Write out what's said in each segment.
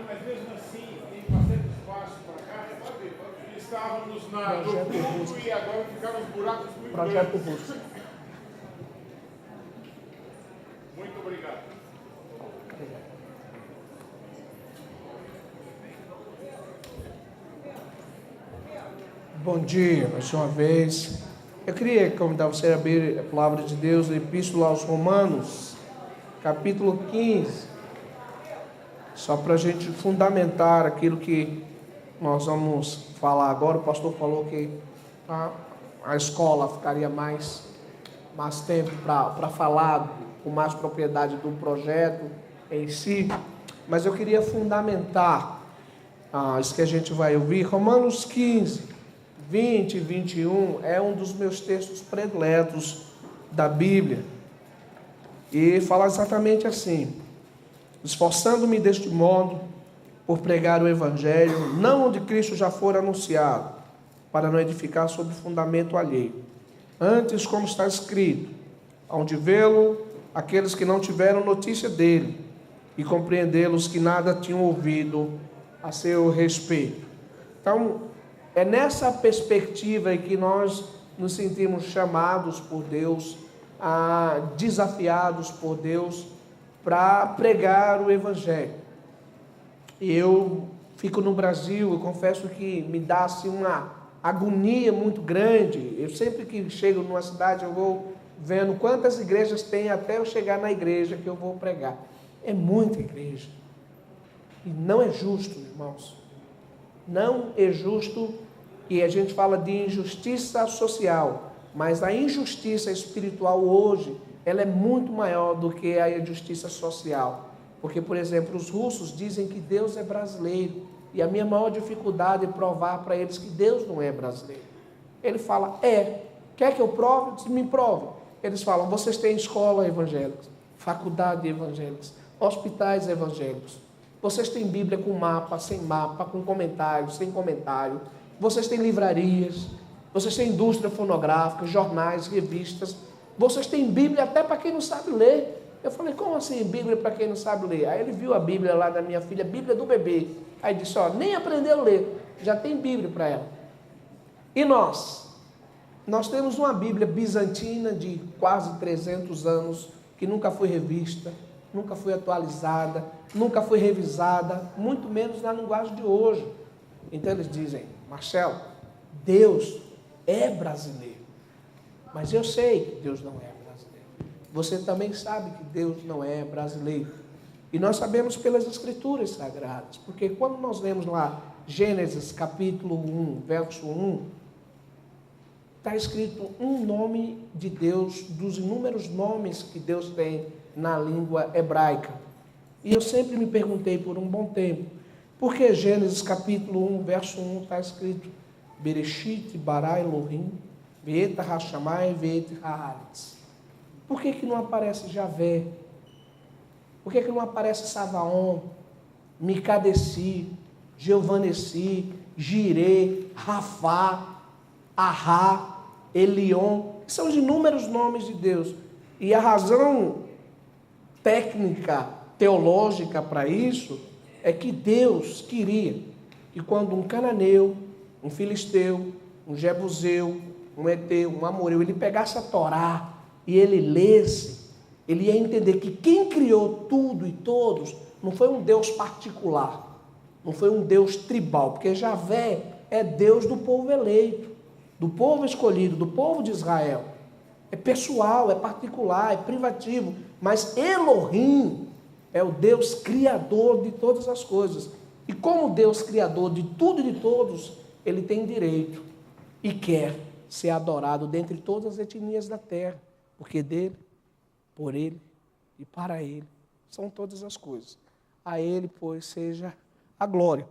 mas mesmo assim, tem bastante espaço para cá. Estávamos no fundo e agora ficaram os buracos muito Projeto grandes. Russo. Muito obrigado. Bom dia, mais uma vez. Eu queria convidar você a abrir a palavra de Deus, a Epístola aos Romanos, capítulo 15, só para a gente fundamentar aquilo que nós vamos falar agora. O pastor falou que a escola ficaria mais tempo para falar com mais propriedade do projeto em si, mas eu queria fundamentar isso que a gente vai ouvir. Romanos 15, 20 e 21 é um dos meus textos prediletos da Bíblia, e fala exatamente assim: esforçando-me deste modo por pregar o Evangelho, não onde Cristo já for anunciado, para não edificar sobre fundamento alheio. Antes, como está escrito, onde vê-lo aqueles que não tiveram notícia dele, e compreendê-los que nada tinham ouvido a seu respeito. Então, é nessa perspectiva em que nós nos sentimos chamados por Deus, desafiados por Deus, para pregar o Evangelho. Eu fico no Brasil, eu confesso que me dá assim uma agonia muito grande. Eu sempre que chego numa cidade, eu vou vendo quantas igrejas tem até eu chegar na igreja que eu vou pregar. É muita igreja. E não é justo, irmãos. Não é justo. E a gente fala de injustiça social, mas a injustiça espiritual hoje, ela é muito maior do que a injustiça social. Porque, por exemplo, os russos dizem que Deus é brasileiro, e a minha maior dificuldade é provar para eles que Deus não é brasileiro. Ele fala, quer que eu prove? Eu disse, me prove. Eles falam, vocês têm escola evangélica, faculdade evangélica, hospitais evangélicos, vocês têm Bíblia com mapa, sem mapa, com comentário, sem comentário, vocês têm livrarias, vocês têm indústria fonográfica, jornais, revistas, vocês têm Bíblia até para quem não sabe ler. Eu falei, como assim Bíblia para quem não sabe ler? Aí ele viu a Bíblia lá da minha filha, Bíblia do bebê. Aí disse, nem aprendeu a ler, já tem Bíblia para ela. E nós temos uma Bíblia bizantina de quase 300 anos, que nunca foi revista, nunca foi atualizada, nunca foi revisada, muito menos na linguagem de hoje. Então eles dizem, Marcelo, Deus é brasileiro, mas eu sei que Deus não é brasileiro. Você também sabe que Deus não é brasileiro. E nós sabemos pelas Escrituras Sagradas, porque quando nós lemos lá Gênesis capítulo 1, verso 1, está escrito um nome de Deus, dos inúmeros nomes que Deus tem na língua hebraica. E eu sempre me perguntei por um bom tempo, por que Gênesis capítulo 1, verso 1 está escrito Bereshit bara Elohim ve'et hashamai ve'et haaretz? Por que não aparece Javé? Por que não aparece Savaon, Micadeci, Geovanessi, Jirê, Rafá, Ahá, Elion? São os inúmeros nomes de Deus. E a razão técnica, teológica para isso é que Deus queria que quando um cananeu, um filisteu, um jebuseu, um heteu, um amoreu, ele pegasse a Torá e ele lesse, ele ia entender que quem criou tudo e todos não foi um Deus particular, não foi um Deus tribal, porque Javé é Deus do povo eleito, do povo escolhido, do povo de Israel. É pessoal, é particular, é privativo, mas Elohim é o Deus criador de todas as coisas. E como Deus criador de tudo e de todos, ele tem direito e quer ser adorado dentre todas as etnias da terra, porque dele, por ele e para ele são todas as coisas. A ele, pois, seja a glória.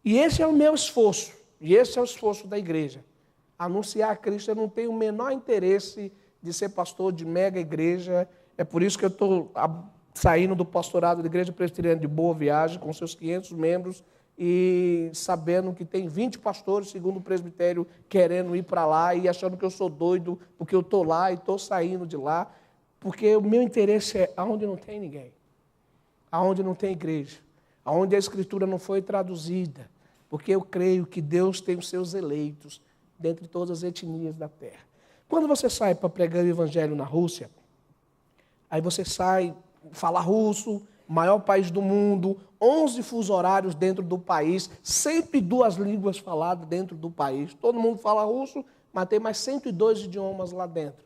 E esse é o meu esforço, e esse é o esforço da igreja. Anunciar a Cristo. Eu não tenho o menor interesse de ser pastor de mega igreja. É por isso que eu estou saindo do pastorado da Igreja Presbiteriana de Boa Viagem, com seus 500 membros, e sabendo que tem 20 pastores, segundo o presbitério, querendo ir para lá e achando que eu sou doido, porque eu estou lá e estou saindo de lá, porque o meu interesse é aonde não tem ninguém, aonde não tem igreja, onde a Escritura não foi traduzida, porque eu creio que Deus tem os seus eleitos dentre todas as etnias da terra. Quando você sai para pregar o evangelho na Rússia, aí você sai, fala russo, maior país do mundo, 11 fusos horários dentro do país, 102 línguas faladas dentro do país. Todo mundo fala russo, mas tem mais 102 idiomas lá dentro.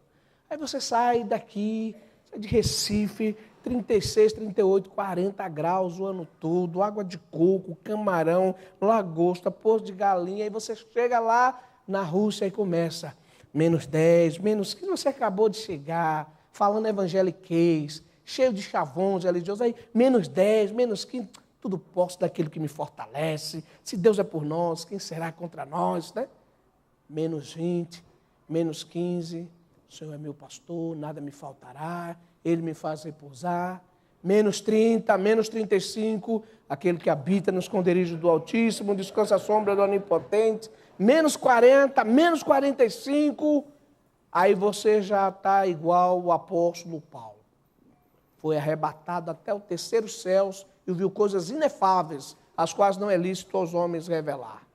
Aí você sai daqui, sai de Recife, 36, 38, 40 graus o ano todo, água de coco, camarão, lagosta, poço de galinha, aí você chega lá na Rússia e começa -10, -15, você acabou de chegar, falando evangeliquez, cheio de chavões religiosos, aí -10, -15, tudo posso daquilo que me fortalece, se Deus é por nós, quem será contra nós, né? -20, -15, o Senhor é meu pastor, nada me faltará, Ele me faz repousar, -30, -35, aquele que habita no esconderijo do Altíssimo, descansa à sombra do Onipotente, -40, -45, aí você já está igual o apóstolo Paulo. Foi arrebatado até o terceiro céus e viu coisas inefáveis, as quais não é lícito aos homens revelar.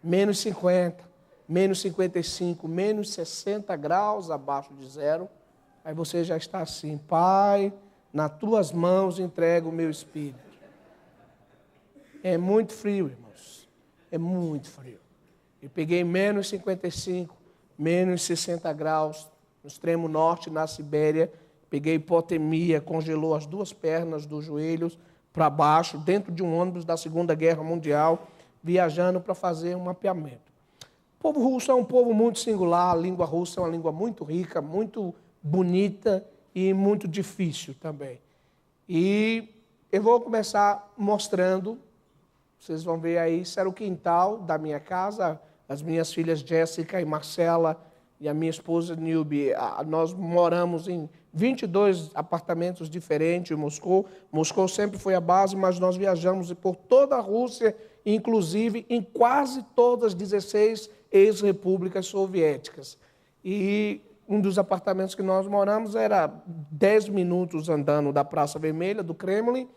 -50, -55, -60 graus abaixo de zero, aí você já está assim, Pai, nas tuas mãos entrego o meu espírito. É muito frio, irmãos, é muito frio. Eu peguei -55, -60 graus, no extremo norte, na Sibéria, peguei hipotermia, congelou as duas pernas dos joelhos para baixo, dentro de um ônibus da Segunda Guerra Mundial, viajando para fazer um mapeamento. O povo russo é um povo muito singular, a língua russa é uma língua muito rica, muito bonita e muito difícil também. E eu vou começar mostrando, vocês vão ver aí, isso era o quintal da minha casa, as minhas filhas Jéssica e Marcela e a minha esposa Nilbe, nós moramos em 22 apartamentos diferentes em Moscou. Moscou sempre foi a base, mas nós viajamos por toda a Rússia, inclusive em quase todas as 16 ex-repúblicas soviéticas. E um dos apartamentos que nós moramos era 10 minutos andando da Praça Vermelha, do Kremlin.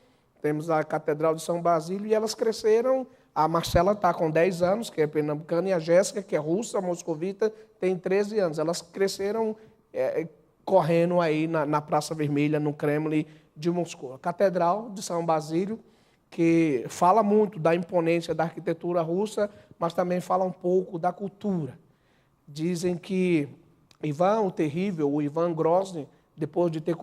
Temos a Catedral de São Basílio e elas cresceram. A Marcela está com 10 anos, que é pernambucana, e a Jéssica, que é russa, moscovita, tem 13 anos. Elas cresceram correndo aí na Praça Vermelha, no Kremlin de Moscou. A Catedral de São Basílio, que fala muito da imponência da arquitetura russa, mas também fala um pouco da cultura. Dizem que Ivan o Terrível, o Ivan Grozny, depois de ter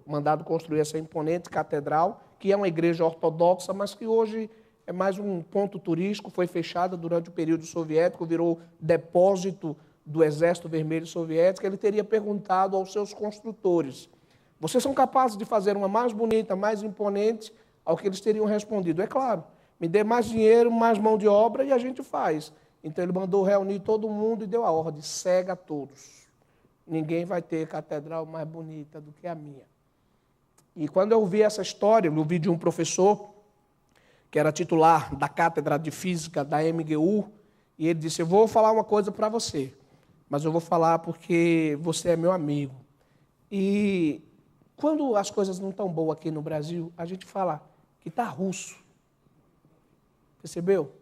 mandado construir essa imponente catedral, que é uma igreja ortodoxa, mas que hoje é mais um ponto turístico, foi fechada durante o período soviético, virou depósito do Exército Vermelho Soviético. Ele teria perguntado aos seus construtores: vocês são capazes de fazer uma mais bonita, mais imponente? Ao que eles teriam respondido: é claro, me dê mais dinheiro, mais mão de obra e a gente faz. Então ele mandou reunir todo mundo e deu a ordem: cega a todos. Ninguém vai ter catedral mais bonita do que a minha. E quando eu ouvi essa história, eu ouvi de um professor que era titular da cátedra de física da MGU, e ele disse: eu vou falar uma coisa para você, mas eu vou falar porque você é meu amigo. E quando as coisas não estão boas aqui no Brasil, a gente fala que está russo. Percebeu?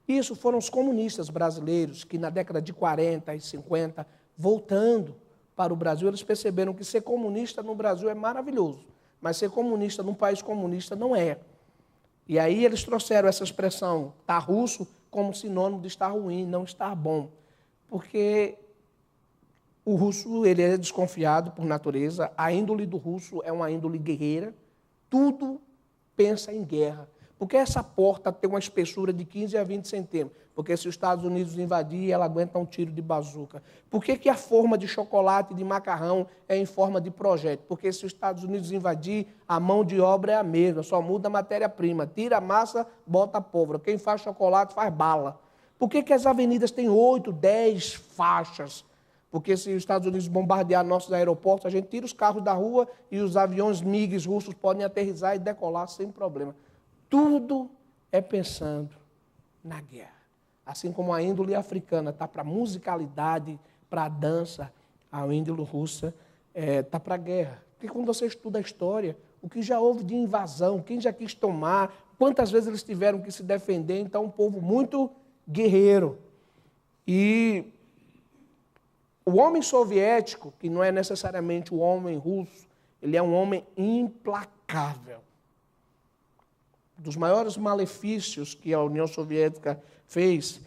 Isso foram os comunistas brasileiros que na década de 40 e 50, voltando para o Brasil, eles perceberam que ser comunista no Brasil é maravilhoso, mas ser comunista num país comunista não é. E aí eles trouxeram essa expressão, tá russo, como sinônimo de estar ruim, não estar bom. Porque o russo, ele é desconfiado por natureza, a índole do russo é uma índole guerreira, tudo pensa em guerra. Porque essa porta tem uma espessura de 15 a 20 centímetros? Porque se os Estados Unidos invadir, ela aguenta um tiro de bazuca. Por que a forma de chocolate e de macarrão é em forma de projétil? Porque se os Estados Unidos invadir, a mão de obra é a mesma, só muda a matéria-prima. Tira a massa, bota a pólvora. Quem faz chocolate faz bala. Por que as avenidas têm 8, 10 faixas? Porque se os Estados Unidos bombardear nossos aeroportos, a gente tira os carros da rua e os aviões MiGs russos podem aterrissar e decolar sem problema. Tudo é pensando na guerra. Assim como a índole africana está para a musicalidade, para a dança, a índole russa está para a guerra. Porque quando você estuda a história, o que já houve de invasão, quem já quis tomar, quantas vezes eles tiveram que se defender. Então, um povo muito guerreiro. E o homem soviético, que não é necessariamente o homem russo, ele é um homem implacável. Um dos maiores malefícios que a União Soviética fez,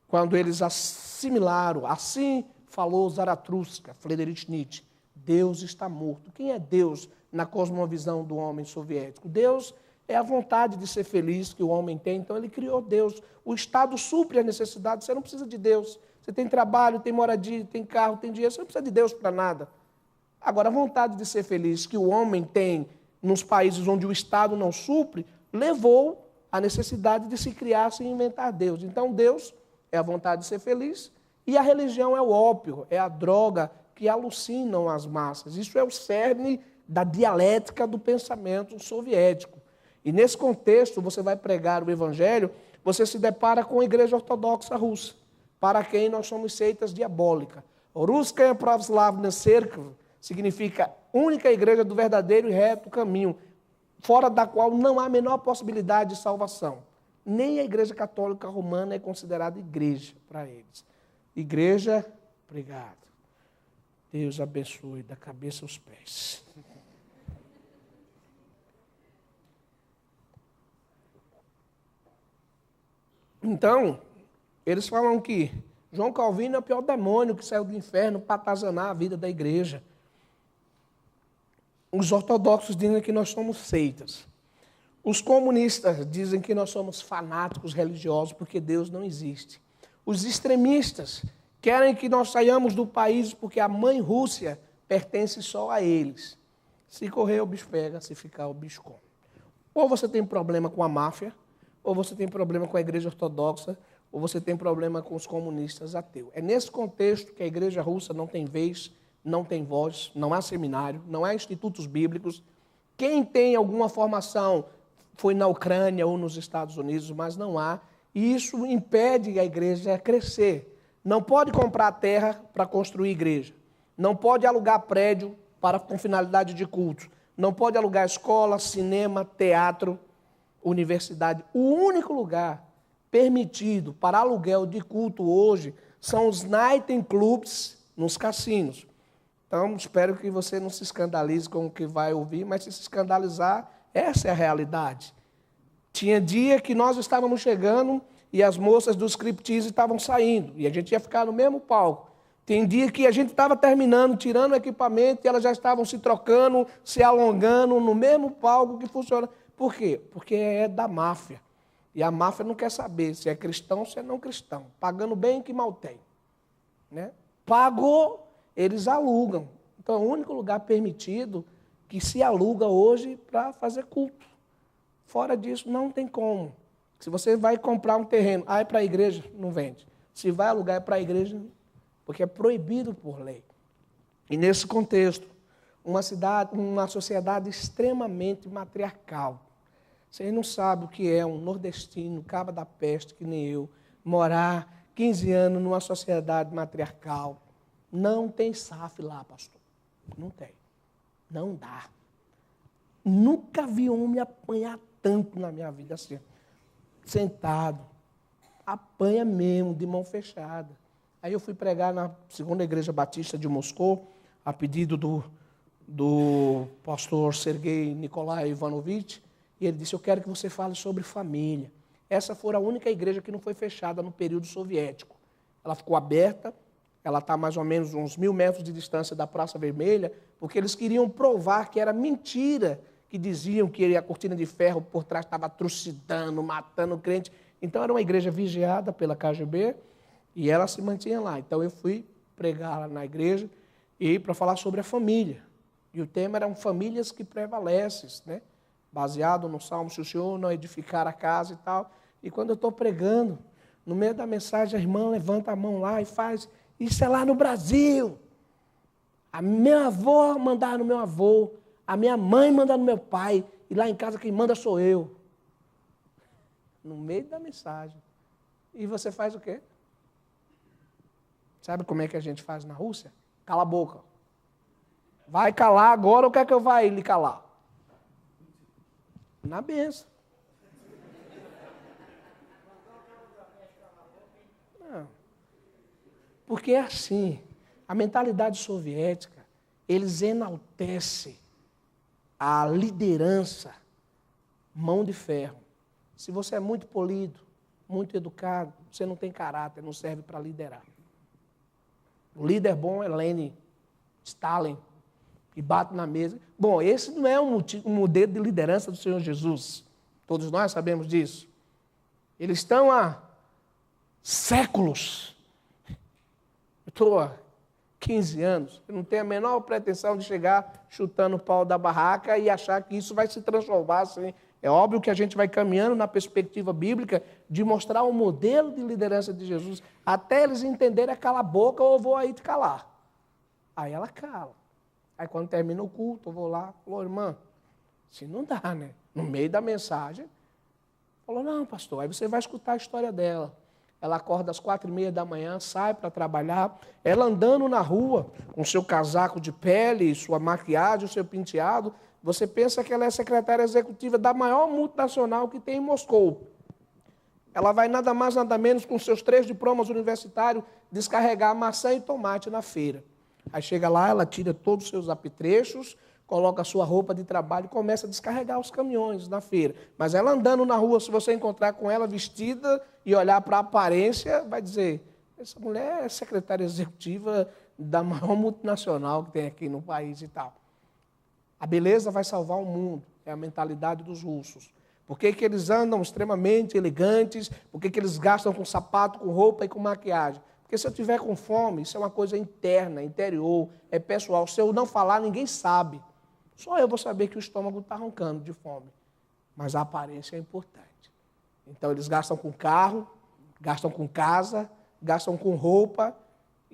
quando eles assimilaram, assim falou Zaratustra, Friedrich Nietzsche, Deus está morto. Quem é Deus na cosmovisão do homem soviético? Deus é a vontade de ser feliz que o homem tem, então ele criou Deus. O Estado supre a necessidade, você não precisa de Deus. Você tem trabalho, tem moradia, tem carro, tem dinheiro, você não precisa de Deus para nada. Agora, a vontade de ser feliz que o homem tem nos países onde o Estado não supre, levou à necessidade de se criar, se inventar Deus. Então, Deus é a vontade de ser feliz e a religião é o ópio, é a droga que alucinam as massas. Isso é o cerne da dialética do pensamento soviético. E nesse contexto, você vai pregar o evangelho, você se depara com a Igreja Ortodoxa Russa, para quem nós somos seitas diabólicas. Russkaya Pravoslavna Cerkev significa única igreja do verdadeiro e reto caminho, fora da qual não há a menor possibilidade de salvação. Nem a Igreja Católica Romana é considerada igreja para eles. Igreja, obrigado. Deus abençoe da cabeça aos pés. Então, eles falam que João Calvino é o pior demônio que saiu do inferno para atazanar a vida da igreja. Os ortodoxos dizem que nós somos seitas. Os comunistas dizem que nós somos fanáticos religiosos porque Deus não existe. Os extremistas querem que nós saiamos do país porque a mãe Rússia pertence só a eles. Se correr, o bicho pega, se ficar, o bicho come. Ou você tem problema com a máfia, ou você tem problema com a igreja ortodoxa, ou você tem problema com os comunistas ateus. É nesse contexto que a igreja russa não tem vez, não tem voz, não há seminário, não há institutos bíblicos. Quem tem alguma formação foi na Ucrânia ou nos Estados Unidos, mas não há. E isso impede a igreja crescer. Não pode comprar terra para construir igreja. Não pode alugar prédio com finalidade de culto. Não pode alugar escola, cinema, teatro, universidade. O único lugar permitido para aluguel de culto hoje são os night clubs nos cassinos. Então, espero que você não se escandalize com o que vai ouvir, mas se escandalizar, essa é a realidade. Tinha dia que nós estávamos chegando e as moças do striptease estavam saindo, e a gente ia ficar no mesmo palco. Tem dia que a gente estava terminando, tirando o equipamento, e elas já estavam se trocando, se alongando no mesmo palco que funciona. Por quê? Porque é da máfia. E a máfia não quer saber se é cristão ou se é não cristão. Pagando bem que mal tem. Né? Pagou, eles alugam. Então é o único lugar permitido que se aluga hoje para fazer culto. Fora disso, não tem como. Se você vai comprar um terreno, é para a igreja, não vende. Se vai alugar, é para a igreja, porque é proibido por lei. E nesse contexto, uma sociedade extremamente matriarcal. Vocês não sabem o que é um nordestino, caba da peste, que nem eu, morar 15 anos numa sociedade matriarcal. Não tem SAF lá, pastor. Não tem. Não dá. Nunca vi homem apanhar tanto na minha vida assim. Sentado. Apanha mesmo, de mão fechada. Aí eu fui pregar na segunda igreja batista de Moscou, a pedido do pastor Sergei Nikolai Ivanovich, e ele disse, eu quero que você fale sobre família. Essa foi a única igreja que não foi fechada no período soviético. Ela ficou aberta, ela está mais ou menos uns 1000 metros de distância da Praça Vermelha, porque eles queriam provar que era mentira, que diziam que a cortina de ferro por trás estava trucidando, matando o crente. Então era uma igreja vigiada pela KGB, e ela se mantinha lá. Então eu fui pregar lá na igreja, e para falar sobre a família. E o tema eram famílias que prevalecem, né? Baseado no Salmo, se o Senhor não edificar a casa e tal. E quando eu estou pregando, no meio da mensagem, a irmã levanta a mão lá e faz, isso é lá no Brasil. A minha avó mandava no meu avô, a minha mãe manda no meu pai, e lá em casa quem manda sou eu. No meio da mensagem. E você faz o quê? Sabe como é que a gente faz na Rússia? Cala a boca. Vai calar agora ou quer que eu vá lhe calar? Na benção. Não. Porque é assim, a mentalidade soviética, eles enaltecem a liderança, mão de ferro. Se você é muito polido, muito educado, você não tem caráter, não serve para liderar. O líder bom é Lenin, Stalin, que bate na mesa. Bom, esse não é um modelo de liderança do Senhor Jesus. Todos nós sabemos disso. Eles estão há séculos. Eu estou há 15 anos. Eu não tenho a menor pretensão de chegar chutando o pau da barraca e achar que isso vai se transformar assim. É óbvio que a gente vai caminhando na perspectiva bíblica de mostrar um modelo de liderança de Jesus, até eles entenderem, cala a boca ou eu vou aí te calar. Aí ela cala. Aí quando termina o culto, eu vou lá, falou, irmã, assim não dá, né? No meio da mensagem, falou, não, pastor, aí você vai escutar a história dela. Ela acorda às 4h30 da manhã, sai para trabalhar, ela andando na rua, com seu casaco de pele, sua maquiagem, o seu penteado, você pensa que ela é secretária executiva da maior multinacional que tem em Moscou. Ela vai nada mais, nada menos, com seus 3 diplomas universitários, descarregar maçã e tomate na feira. Aí chega lá, ela tira todos os seus apetrechos, coloca a sua roupa de trabalho e começa a descarregar os caminhões na feira. Mas ela andando na rua, se você encontrar com ela vestida e olhar para a aparência, vai dizer, essa mulher é secretária executiva da maior multinacional que tem aqui no país e tal. A beleza vai salvar o mundo, é a mentalidade dos russos. Por que que eles andam extremamente elegantes? Por que que eles gastam com sapato, com roupa e com maquiagem? Porque se eu tiver com fome, isso é uma coisa interna, interior, é pessoal. Se eu não falar, ninguém sabe. Só eu vou saber que o estômago está roncando de fome. Mas a aparência é importante. Então eles gastam com carro, gastam com casa, gastam com roupa.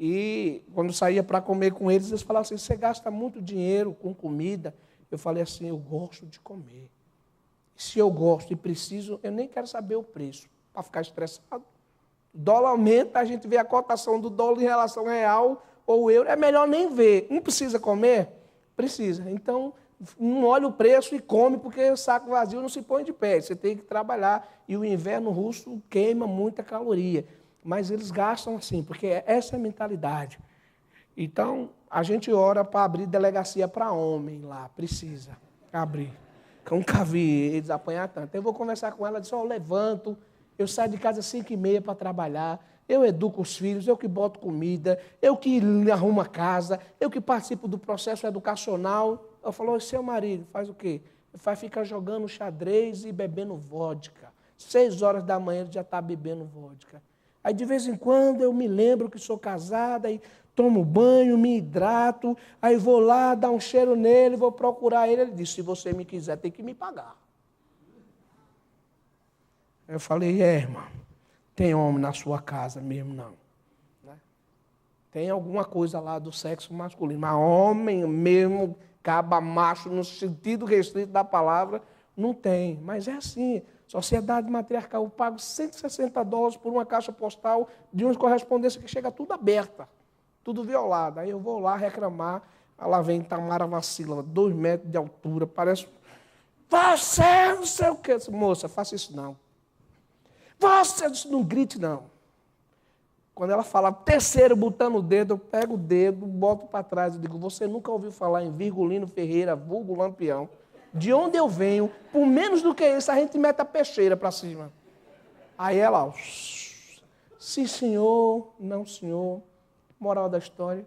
E quando saía para comer com eles, eles falavam assim, você gasta muito dinheiro com comida. Eu falei assim, eu gosto de comer. Se eu gosto e preciso, eu nem quero saber o preço, para ficar estressado. O dólar aumenta, a gente vê a cotação do dólar em relação ao real ou o euro, é melhor nem ver. Não precisa comer? Precisa. Então, não olha o preço e come, porque o saco vazio não se põe de pé. Você tem que trabalhar. E o inverno russo queima muita caloria. Mas eles gastam assim, porque essa é a mentalidade. Então, a gente ora para abrir delegacia para homem lá, precisa abrir. Eu nunca vi eles apanhar tanto. Eu vou conversar com ela, diz, eu levanto, eu saio de casa às 5h30 para trabalhar, eu educo os filhos, eu que boto comida, eu que arrumo a casa, eu que participo do processo educacional. Eu falo, seu marido faz o quê? Ele fica jogando xadrez e bebendo vodka. 6h da manhã ele já está bebendo vodka. Aí de vez em quando eu me lembro que sou casada e tomo banho, me hidrato, aí vou lá, dar um cheiro nele, vou procurar ele. Ele disse, se você me quiser, tem que me pagar. Eu falei, irmã, tem homem na sua casa mesmo, não. Né? Tem alguma coisa lá do sexo masculino, mas homem mesmo, caba macho, no sentido restrito da palavra, não tem. Mas é assim, sociedade matriarcal, eu pago $160 por uma caixa postal de uma correspondência que chega tudo aberta, tudo violada. Aí eu vou lá reclamar, lá vem Tamara Vacila, 2 metros de altura, parece, você não sei o que, moça, faça isso não. Você não grite não. Quando ela fala terceiro botando o dedo, eu pego o dedo, boto para trás e digo, você nunca ouviu falar em Virgulino Ferreira, vulgo Lampião? De onde eu venho, por menos do que isso, a gente mete a peixeira para cima. Aí ela, ó, sim senhor, não senhor. Moral da história,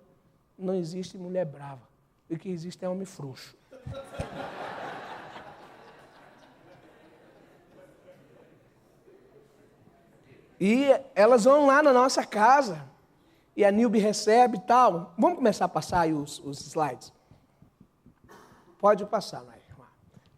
não existe mulher brava. O que existe é homem frouxo. E elas vão lá na nossa casa, e a Nilbe recebe e tal. Vamos começar a passar aí os slides? Pode passar, Nair.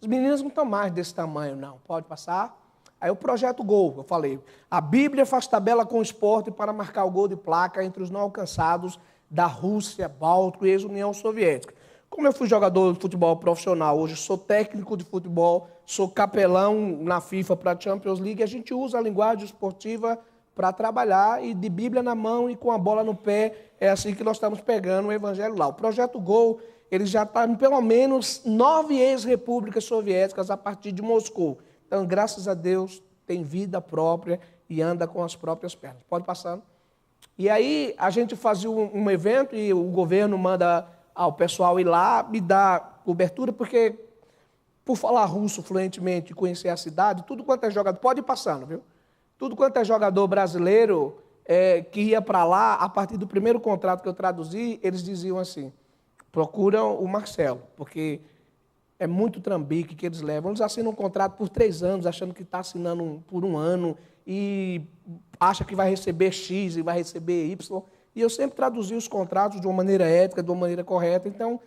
Os meninos não estão mais desse tamanho, não. Pode passar? Aí o projeto Gol, eu falei. A Bíblia faz tabela com o esporte para marcar o gol de placa entre os não alcançados da Rússia, Báltico e ex-União Soviética. Como eu fui jogador de futebol profissional, hoje sou técnico de futebol, sou capelão na FIFA para a Champions League, a gente usa a linguagem esportiva para trabalhar e de Bíblia na mão e com a bola no pé, é assim que nós estamos pegando o evangelho lá. O projeto Gol, eles já estão em pelo menos 9 ex-repúblicas soviéticas a partir de Moscou. Então, graças a Deus, tem vida própria e anda com as próprias pernas. Pode passar. E aí, a gente fazia um evento e o governo manda o pessoal ir lá me dar cobertura, porque, por falar russo fluentemente e conhecer a cidade, tudo quanto é jogador, pode ir passando, viu? Tudo quanto é jogador brasileiro que ia para lá, a partir do primeiro contrato que eu traduzi, eles diziam assim, procuram o Marcelo, porque é muito trambique que eles levam. Eles assinam um contrato por 3 anos, achando que está assinando por 1 ano, e acha que vai receber X e vai receber Y. E eu sempre traduzi os contratos de uma maneira ética, de uma maneira correta. Então,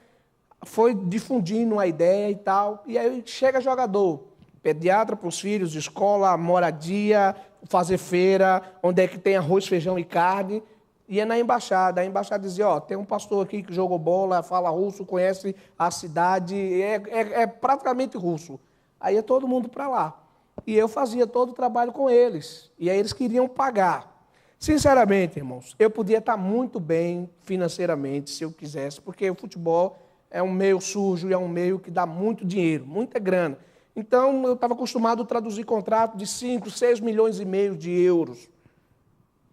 foi difundindo a ideia e tal. E aí chega jogador, pediatra para os filhos, escola, moradia, fazer feira, onde é que tem arroz, feijão e carne. Ia na embaixada. A embaixada dizia, ó, tem um pastor aqui que jogou bola, fala russo, conhece a cidade, é praticamente russo. Aí ia todo mundo para lá. E eu fazia todo o trabalho com eles. E aí eles queriam pagar. Sinceramente, irmãos, eu podia estar muito bem financeiramente, se eu quisesse, porque o futebol é um meio sujo e é um meio que dá muito dinheiro, muita grana. Então, eu estava acostumado a traduzir contrato de 5, 6 milhões e meio de euros.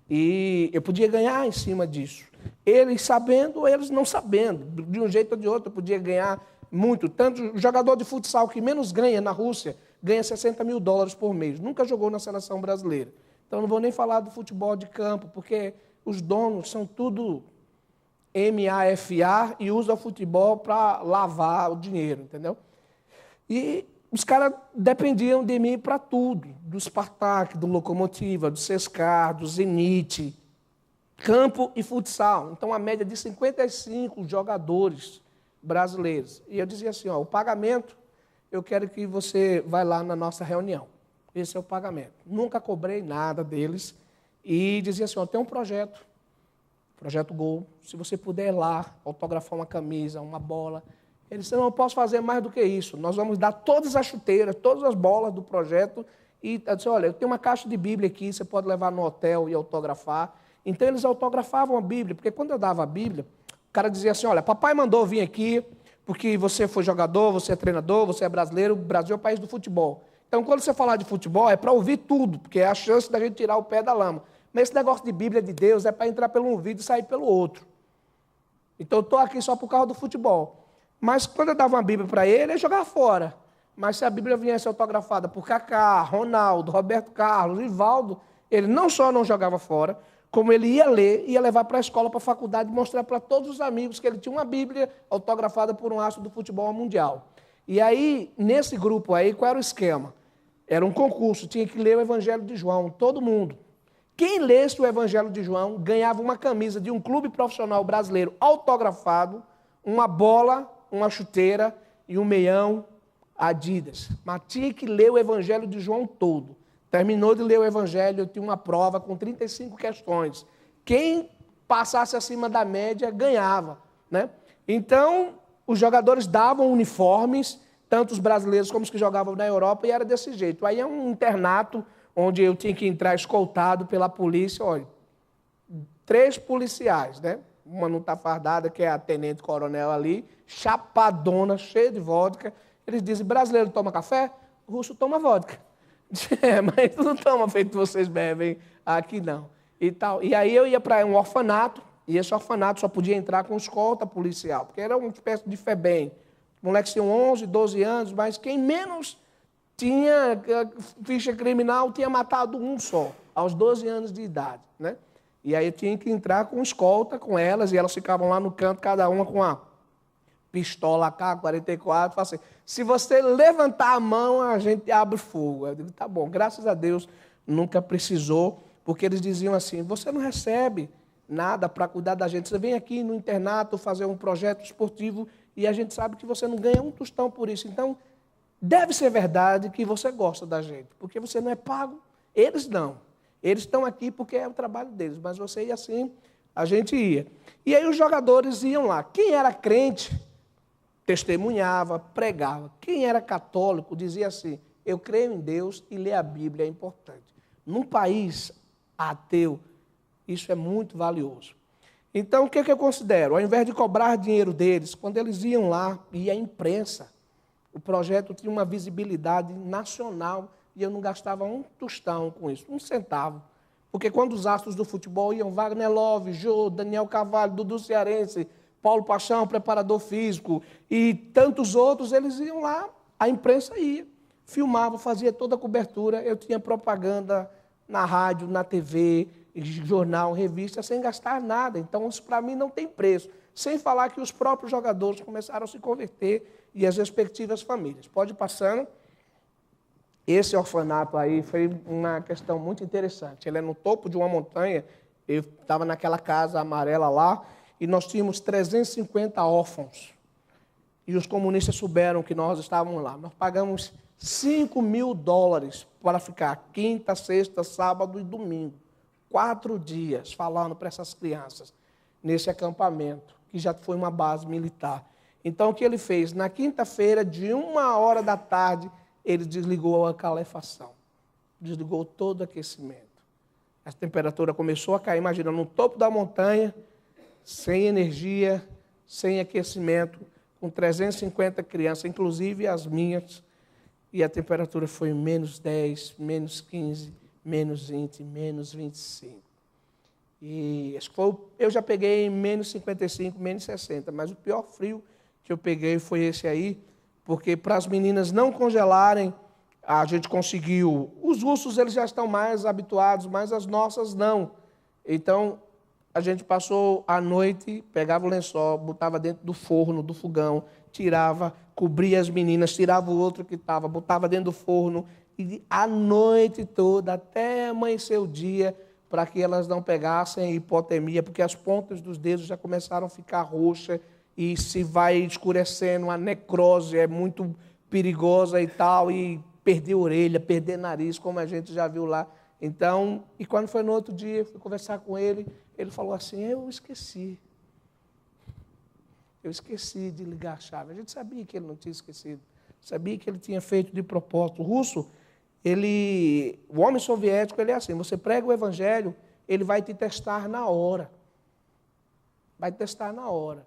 E eu podia ganhar em cima disso. Eles sabendo ou eles não sabendo. De um jeito ou de outro, eu podia ganhar muito. Tanto o jogador de futsal que menos ganha na Rússia, ganha $60 mil por mês. Nunca jogou na seleção brasileira. Então, não vou nem falar do futebol de campo, porque os donos são tudo MAFA e usam o futebol para lavar o dinheiro, entendeu? E os caras dependiam de mim para tudo, do Spartak, do Lokomotiva, do Sescar, do Zenit, campo e futsal. Então, a média de 55 jogadores brasileiros. E eu dizia assim, ó, o pagamento, eu quero que você vá lá na nossa reunião. Esse é o pagamento. Nunca cobrei nada deles. E dizia assim, ó, tem um projeto Gol, se você puder ir lá, autografar uma camisa, uma bola. Ele disse, não, eu posso fazer mais do que isso. Nós vamos dar todas as chuteiras, todas as bolas do projeto. E eu disse, olha, eu tenho uma caixa de Bíblia aqui, você pode levar no hotel e autografar. Então, eles autografavam a Bíblia, porque quando eu dava a Bíblia, o cara dizia assim, olha, papai mandou vir aqui, porque você foi jogador, você é treinador, você é brasileiro, o Brasil é o país do futebol. Então, quando você falar de futebol, é para ouvir tudo, porque é a chance da gente tirar o pé da lama. Mas esse negócio de Bíblia de Deus é para entrar pelo um ouvido e sair pelo outro. Então, eu estou aqui só por causa do futebol. Mas quando eu dava uma Bíblia para ele, ele jogava fora. Mas se a Bíblia viesse autografada por Kaká, Ronaldo, Roberto Carlos, Rivaldo, ele não só não jogava fora, como ele ia ler, ia levar para a escola, para a faculdade, e mostrar para todos os amigos que ele tinha uma Bíblia autografada por um astro do futebol mundial. E aí, nesse grupo aí, qual era o esquema? Era um concurso, tinha que ler o Evangelho de João, todo mundo. Quem lesse o Evangelho de João ganhava uma camisa de um clube profissional brasileiro autografado, uma bola, uma chuteira e um meião Adidas. Mas tinha que ler o Evangelho de João todo. Terminou de ler o Evangelho, eu tinha uma prova com 35 questões. Quem passasse acima da média ganhava, né? Então, os jogadores davam uniformes, tanto os brasileiros como os que jogavam na Europa, e era desse jeito. Aí é um internato onde eu tinha que entrar escoltado pela polícia, olha, 3 policiais, né? Uma não está fardada, que é a tenente-coronel ali, chapadona, cheia de vodka. Eles dizem, brasileiro toma café, russo toma vodka. É, mas não toma feito vocês bebem, aqui não. E, tal. E aí eu ia para um orfanato, e esse orfanato só podia entrar com escolta policial, porque era uma espécie de FEBEM. Moleques tinham 11, 12 anos, mas quem menos tinha ficha criminal tinha matado um só, aos 12 anos de idade, né? E aí eu tinha que entrar com escolta com elas, e elas ficavam lá no canto, cada uma com a pistola AK-44, assim, se você levantar a mão, a gente abre fogo. Eu digo, tá bom, graças a Deus, nunca precisou, porque eles diziam assim, você não recebe nada para cuidar da gente, você vem aqui no internato fazer um projeto esportivo e a gente sabe que você não ganha um tostão por isso, então deve ser verdade que você gosta da gente, porque você não é pago, eles não. Eles estão aqui porque é o trabalho deles, mas você ia assim, a gente ia. E aí os jogadores iam lá. Quem era crente, testemunhava, pregava. Quem era católico dizia assim, eu creio em Deus e ler a Bíblia é importante. Num país ateu, isso é muito valioso. Então, o que eu considero? Ao invés de cobrar dinheiro deles, quando eles iam lá, ia a imprensa, o projeto tinha uma visibilidade nacional e eu não gastava um tostão com isso, um centavo. Porque quando os astros do futebol iam, Wagner Love, Jô, Daniel Carvalho, Dudu Cearense, Paulo Paixão, preparador físico, e tantos outros, eles iam lá, a imprensa ia, filmava, fazia toda a cobertura, eu tinha propaganda na rádio, na TV, jornal, revista, sem gastar nada. Então, isso para mim não tem preço. Sem falar que os próprios jogadores começaram a se converter e as respectivas famílias. Pode ir passando. Esse orfanato aí foi uma questão muito interessante. Ele é no topo de uma montanha. Eu estava naquela casa amarela lá e nós tínhamos 350 órfãos. E os comunistas souberam que nós estávamos lá. Nós pagamos $5.000 para ficar quinta, sexta, sábado e domingo. 4 dias falando para essas crianças nesse acampamento, que já foi uma base militar. Então, o que ele fez? Na quinta-feira, de 1h da tarde, ele desligou a calefação. Desligou todo o aquecimento. A temperatura começou a cair, imagina, no topo da montanha, sem energia, sem aquecimento, com 350 crianças, inclusive as minhas, e a temperatura foi -10, -15, -20, -25. E acho que eu já peguei -55, -60, mas o pior frio que eu peguei foi esse aí, porque para as meninas não congelarem, a gente conseguiu. Os russos eles já estão mais habituados, mas as nossas não. Então, a gente passou a noite, pegava o lençol, botava dentro do forno, do fogão, tirava, cobria as meninas, tirava o outro que estava, botava dentro do forno, e a noite toda, até amanhecer o dia, para que elas não pegassem hipotermia, porque as pontas dos dedos já começaram a ficar roxas, e se vai escurecendo, a necrose é muito perigosa e tal, e perder orelha, perder nariz, como a gente já viu lá. Então, e quando foi no outro dia, eu fui conversar com ele, ele falou assim, eu esqueci de ligar a chave. A gente sabia que ele não tinha esquecido, sabia que ele tinha feito de propósito. O russo, o homem soviético, ele é assim, você prega o evangelho, ele vai te testar na hora. Vai testar na hora.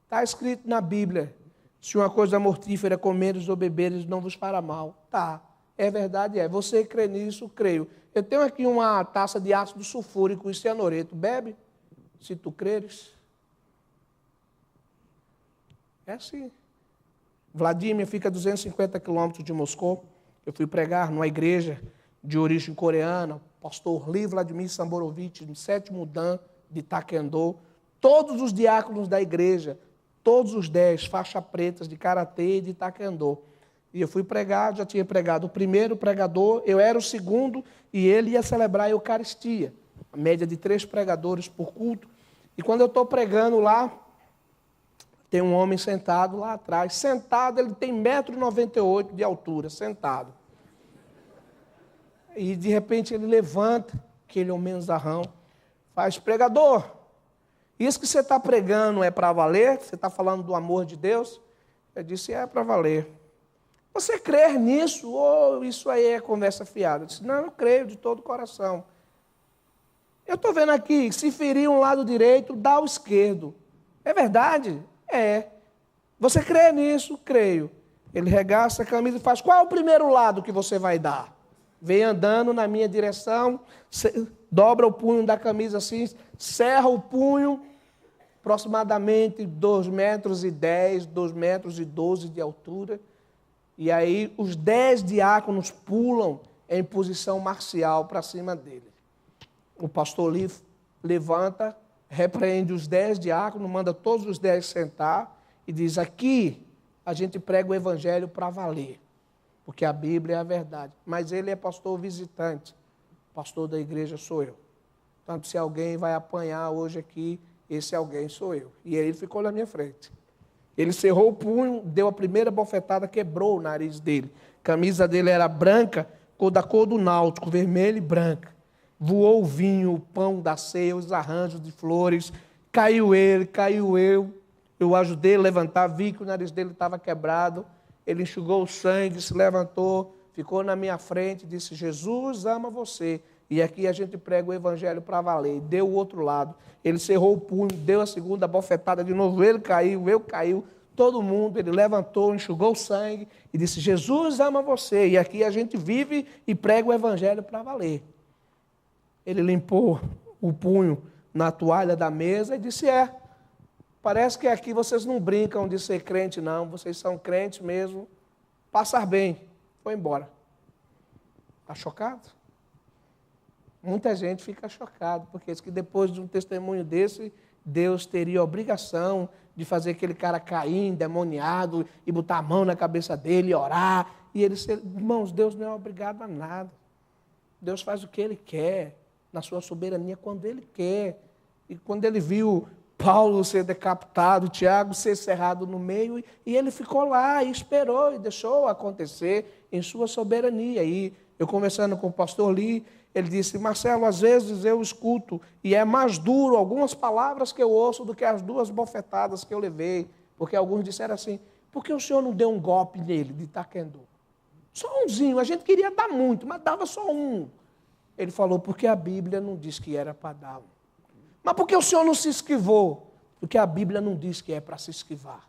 Está escrito na Bíblia, se uma coisa mortífera comeres ou beberes não vos fará mal. Tá, é verdade, é. Você crê nisso? Creio. Eu tenho aqui uma taça de ácido sulfúrico e cianureto. Bebe, se tu creres. É assim. Vladimir fica a 250 quilômetros de Moscou. Eu fui pregar numa igreja de origem coreana, pastor Li Vladimir Samborovich, no 7º Dan de Taekwondo. Todos os diáconos da igreja, todos os 10, faixa pretas de karatê e de taekwondo. E eu fui pregar, já tinha pregado o primeiro pregador, eu era o segundo, e ele ia celebrar a Eucaristia. A média de 3 pregadores por culto. E quando eu estou pregando lá, tem um homem sentado lá atrás. Sentado, ele tem 1,98 m de altura, sentado. E de repente ele levanta, aquele homenzarrão, faz, pregador, isso que você está pregando é para valer? Você está falando do amor de Deus? Eu disse, é para valer. Você crê nisso? Ou isso aí é conversa fiada? Eu disse, não, eu creio de todo o coração. Eu estou vendo aqui, se ferir um lado direito, dá o esquerdo. É verdade? É. Você crê nisso? Creio. Ele regaça a camisa e faz, qual é o primeiro lado que você vai dar? Vem andando na minha direção, dobra o punho da camisa assim, serra o punho, aproximadamente 2,10 m, 2,12 m de altura. E aí os 10 diáconos pulam em posição marcial para cima dele. O pastor Lee levanta, repreende os 10 diáconos, manda todos os 10 sentar e diz, aqui a gente prega o evangelho para valer, porque a Bíblia é a verdade. Mas ele é pastor visitante, pastor da igreja sou eu. Portanto, se alguém vai apanhar hoje aqui, esse alguém sou eu. E aí ele ficou na minha frente. Ele cerrou o punho, deu a primeira bofetada, quebrou o nariz dele. A camisa dele era branca, da cor do náutico, vermelha e branca. Voou o vinho, o pão da ceia, os arranjos de flores. Caiu ele, caiu eu. Eu ajudei a levantar, vi que o nariz dele estava quebrado. Ele enxugou o sangue, se levantou, ficou na minha frente e disse, Jesus ama você. E aqui a gente prega o evangelho para valer. Deu o outro lado. Ele cerrou o punho, deu a segunda bofetada de novo. Ele caiu, eu caiu. Todo mundo, ele levantou, enxugou o sangue e disse, Jesus ama você. E aqui a gente vive e prega o evangelho para valer. Ele limpou o punho na toalha da mesa e disse, parece que aqui vocês não brincam de ser crente, não. Vocês são crentes mesmo. Passar bem. Foi embora. Está chocado? Muita gente fica chocada, porque diz que depois de um testemunho desse, Deus teria a obrigação de fazer aquele cara cair endemoniado e botar a mão na cabeça dele e orar. E ele, irmãos, Deus não é obrigado a nada. Deus faz o que Ele quer, na sua soberania, quando Ele quer. E quando Ele viu Paulo ser decapitado, Tiago ser cerrado no meio, e ele ficou lá e esperou e deixou acontecer em sua soberania. E eu conversando com o pastor Lee, ele disse, Marcelo, às vezes eu escuto e é mais duro algumas palavras que eu ouço do que as 2 bofetadas que eu levei. Porque alguns disseram assim, por que o senhor não deu um golpe nele de taekwondo? Só umzinho, a gente queria dar muito, mas dava só um. Ele falou, porque a Bíblia não diz que era para dar um. Mas por que o senhor não se esquivou? Porque a Bíblia não diz que é para se esquivar.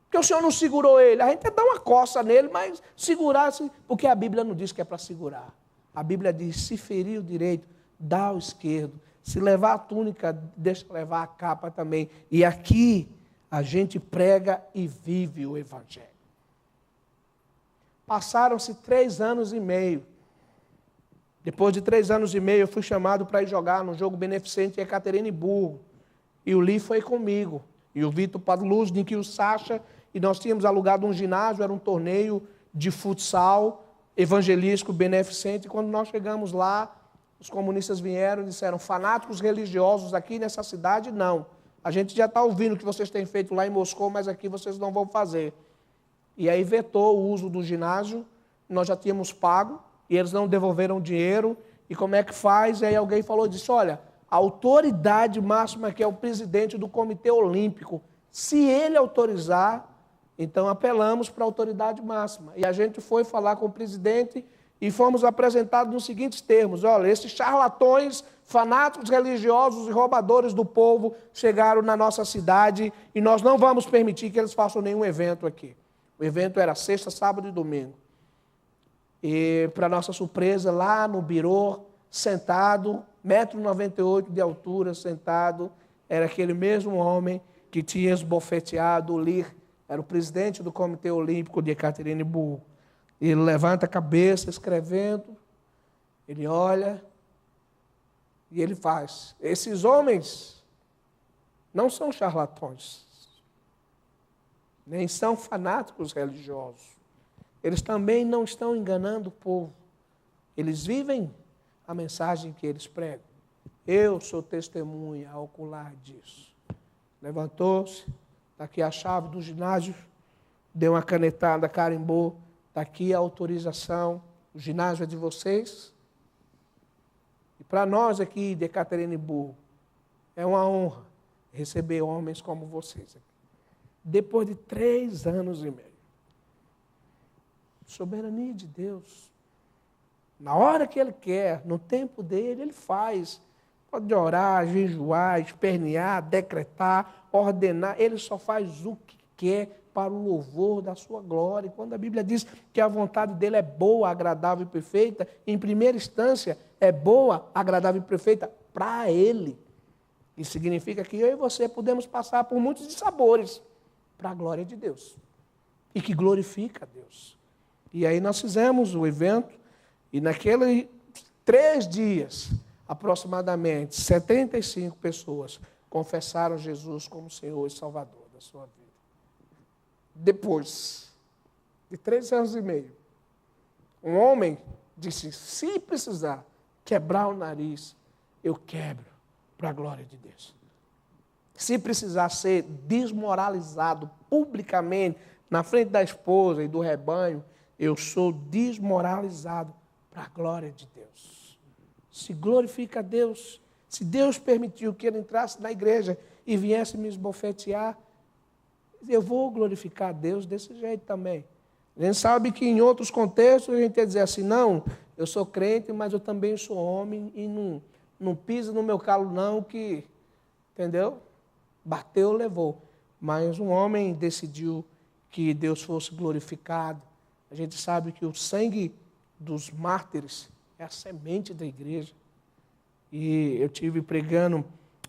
Porque o senhor não segurou ele. A gente dá uma coça nele, mas segurar, porque a Bíblia não diz que é para segurar. A Bíblia diz, se ferir o direito, dá o esquerdo. Se levar a túnica, deixa levar a capa também. E aqui a gente prega e vive o Evangelho. Passaram-se 3 anos e meio. Depois de 3 anos e meio, eu fui chamado para ir jogar no jogo beneficente em Ekaterimburgo. E o Lee foi comigo. E o Vitor Padluznik e o Sacha. E nós tínhamos alugado um ginásio, era um torneio de futsal evangelístico beneficente. E quando nós chegamos lá, os comunistas vieram e disseram, fanáticos religiosos aqui nessa cidade, não. A gente já está ouvindo o que vocês têm feito lá em Moscou, mas aqui vocês não vão fazer. E aí vetou o uso do ginásio, nós já tínhamos pago, e eles não devolveram o dinheiro, e como é que faz? E aí alguém falou, disse, olha, a autoridade máxima que é o presidente do Comitê Olímpico, se ele autorizar, então apelamos para a autoridade máxima. E a gente foi falar com o presidente e fomos apresentados nos seguintes termos, olha, esses charlatões, fanáticos religiosos e roubadores do povo chegaram na nossa cidade e nós não vamos permitir que eles façam nenhum evento aqui. O evento era sexta, sábado e domingo. E, para nossa surpresa, lá no birô, sentado, 1,98 m de altura, sentado, era aquele mesmo homem que tinha esbofeteado o Lir, era o presidente do Comitê Olímpico de Ekaterimburgo. Ele levanta a cabeça, escrevendo, ele olha e ele faz. Esses homens não são charlatões, nem são fanáticos religiosos. Eles também não estão enganando o povo. Eles vivem a mensagem que eles pregam. Eu sou testemunha ocular disso. Levantou-se, está aqui a chave do ginásio, deu uma canetada, carimbou, está aqui a autorização, o ginásio é de vocês. E para nós aqui de Ekaterimburgo, é uma honra receber homens como vocês aqui. Depois de 3 anos e meio. Soberania de Deus. Na hora que Ele quer, no tempo dele, Ele faz. Pode orar, jejuar, espernear, decretar, ordenar. Ele só faz o que quer para o louvor da sua glória. E quando a Bíblia diz que a vontade dele é boa, agradável e perfeita, em primeira instância, é boa, agradável e perfeita para Ele. Isso significa que eu e você podemos passar por muitos dissabores para a glória de Deus. E que glorifica a Deus. E aí nós fizemos o evento, e naqueles 3 dias, aproximadamente, 75 pessoas confessaram Jesus como Senhor e Salvador da sua vida. Depois de 3 anos e meio, um homem disse, se precisar quebrar o nariz, eu quebro para a glória de Deus. Se precisar ser desmoralizado publicamente, na frente da esposa e do rebanho, eu sou desmoralizado para a glória de Deus. Se glorifica a Deus. Se Deus permitiu que ele entrasse na igreja e viesse me esbofetear, eu vou glorificar a Deus desse jeito também. A gente sabe que em outros contextos a gente ia dizer assim, não, eu sou crente, mas eu também sou homem e não pisa no meu calo não, que, entendeu? Bateu, levou. Mas um homem decidiu que Deus fosse glorificado. A gente sabe que o sangue dos mártires é a semente da igreja. E eu tive pregando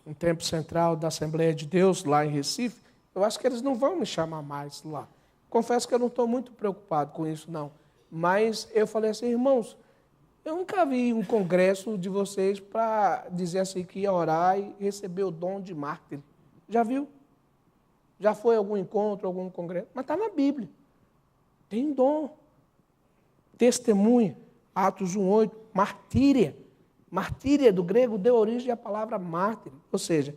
um tempo central da Assembleia de Deus lá em Recife. Eu acho que eles não vão me chamar mais lá. Confesso que eu não estou muito preocupado com isso, não. Mas eu falei assim, irmãos, eu nunca vi um congresso de vocês para dizer assim que ia orar e receber o dom de mártir. Já viu? Já foi algum encontro, algum congresso? Mas está na Bíblia. Tem dom. Testemunha. Atos 1:8. Martíria. Martíria do grego deu origem à palavra mártir. Ou seja,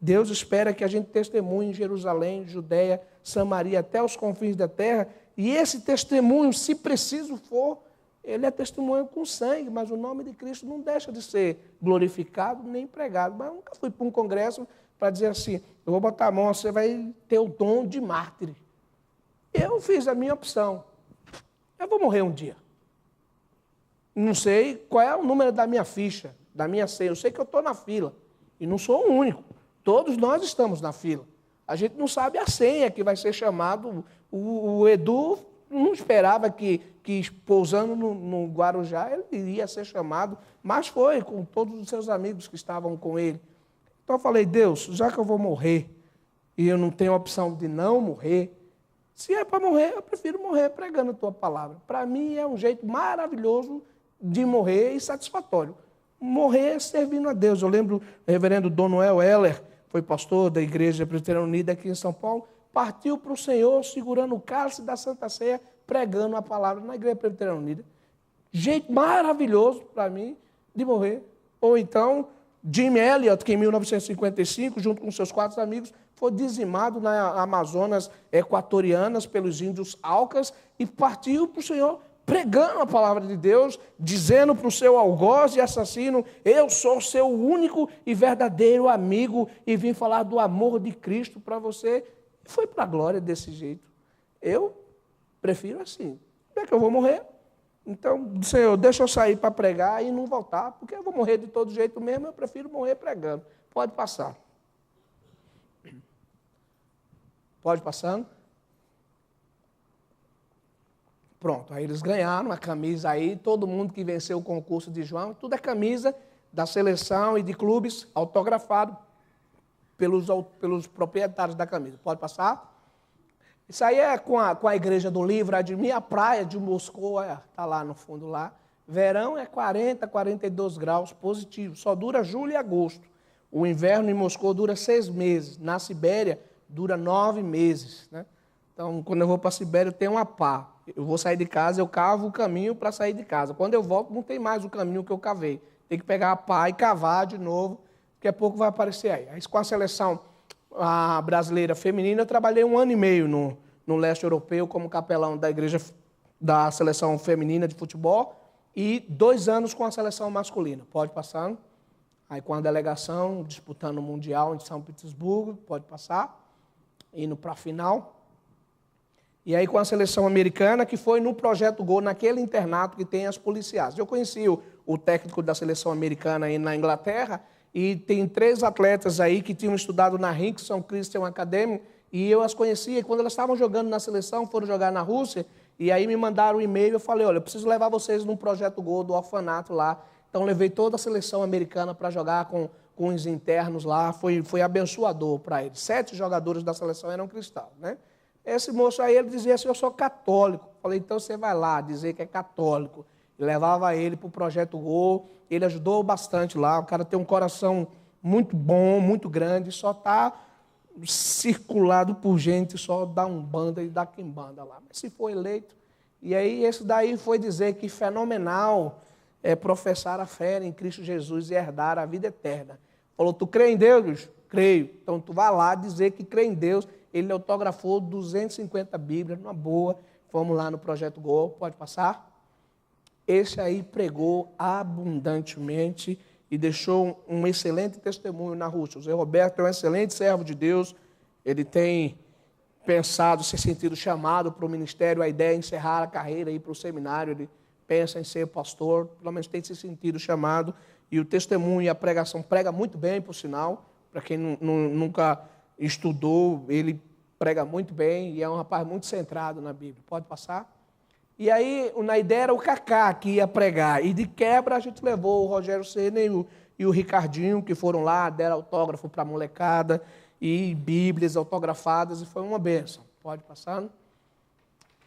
Deus espera que a gente testemunhe em Jerusalém, Judeia, Samaria, até os confins da terra. E esse testemunho, se preciso for, ele é testemunho com sangue, mas o nome de Cristo não deixa de ser glorificado nem pregado. Mas eu nunca fui para um congresso para dizer assim, eu vou botar a mão, você vai ter o dom de mártir. Eu fiz a minha opção. Eu vou morrer um dia. Não sei qual é o número da minha ficha, da minha senha. Eu sei que eu estou na fila. E não sou o único. Todos nós estamos na fila. A gente não sabe a senha que vai ser chamado. O Edu não esperava que pousando no Guarujá, ele iria ser chamado. Mas foi, com todos os seus amigos que estavam com ele. Então eu falei, Deus, já que eu vou morrer, e eu não tenho a opção de não morrer, se é para morrer, eu prefiro morrer pregando a tua palavra. Para mim é um jeito maravilhoso de morrer e satisfatório. Morrer servindo a Deus. Eu lembro o reverendo Dom Noel Heller, foi pastor da Igreja Presbiteriana Unida aqui em São Paulo, partiu para o Senhor segurando o cálice da Santa Ceia, pregando a palavra na Igreja Presbiteriana Unida. Jeito maravilhoso para mim de morrer. Ou então, Jim Elliot, que em 1955, junto com seus 4 amigos, foi dizimado na Amazonas equatorianas pelos índios Aucas e partiu para o Senhor pregando a palavra de Deus, dizendo para o seu algoz e assassino, eu sou seu único e verdadeiro amigo e vim falar do amor de Cristo para você. E foi para a glória desse jeito. Eu prefiro assim. Como é que eu vou morrer? Então, Senhor, deixa eu sair para pregar e não voltar, porque eu vou morrer de todo jeito mesmo, eu prefiro morrer pregando. Pode passar. Pode passando. Pronto, aí eles ganharam a camisa aí, todo mundo que venceu o concurso de João, tudo é camisa da seleção e de clubes autografado pelos proprietários da camisa. Pode passar? Isso aí é com a Igreja do Livro, a praia de Moscou, está lá no fundo lá. Verão é 40, 42 graus positivo, só dura julho e agosto. O inverno em Moscou dura 6 meses, na Sibéria dura 9 meses, né? Então, quando eu vou para a Sibéria, eu tenho uma pá. Eu vou sair de casa, eu cavo o caminho para sair de casa. Quando eu volto, não tem mais o caminho que eu cavei. Tem que pegar a pá e cavar de novo, daqui a pouco vai aparecer aí. Aí com a seleção brasileira feminina, eu trabalhei 1 ano e meio no leste europeu como capelão da igreja da seleção feminina de futebol e 2 anos com a seleção masculina. Pode passar. Aí com a delegação disputando o Mundial em São Petersburgo, pode passar, indo para a final. E aí com a seleção americana, que foi no Projeto Gol, naquele internato que tem as policiais. Eu conheci o técnico da seleção americana aí na Inglaterra, e tem 3 atletas aí que tinham estudado na Rinkson Christian Academy, e eu as conhecia, e quando elas estavam jogando na seleção, foram jogar na Rússia, e aí me mandaram um e-mail, eu falei, olha, eu preciso levar vocês no Projeto Gol do orfanato lá. Então levei toda a seleção americana para jogar com os internos lá, foi abençoador para eles. 7 jogadores da seleção eram cristãos, né? Esse moço aí, ele dizia assim, eu sou católico. Falei, então você vai lá dizer que é católico. E levava ele para o Projeto Gol, ele ajudou bastante lá, o cara tem um coração muito bom, muito grande, só está circulado por gente, só da Umbanda e da Quimbanda lá. Mas se for eleito, e aí esse daí foi dizer que fenomenal é professar a fé em Cristo Jesus e herdar a vida eterna. Falou, tu crê em Deus? Creio. Então tu vai lá dizer que crê em Deus. Ele autografou 250 Bíblias, numa boa. Fomos lá no Projeto Gol, pode passar? Esse aí pregou abundantemente e deixou um excelente testemunho na Rússia. O Zé Roberto é um excelente servo de Deus. Ele tem pensado, se sentido chamado para o ministério. A ideia é encerrar a carreira, ir para o seminário. Ele pensa em ser pastor, pelo menos tem se sentido chamado, e o testemunho e a pregação prega muito bem, por sinal, para quem nunca estudou, ele prega muito bem e é um rapaz muito centrado na Bíblia. Pode passar? E aí, na ideia era o Cacá que ia pregar, e de quebra a gente levou o Rogério Ceni e o Ricardinho, que foram lá, deram autógrafo para a molecada, e Bíblias autografadas, e foi uma bênção. Pode passar?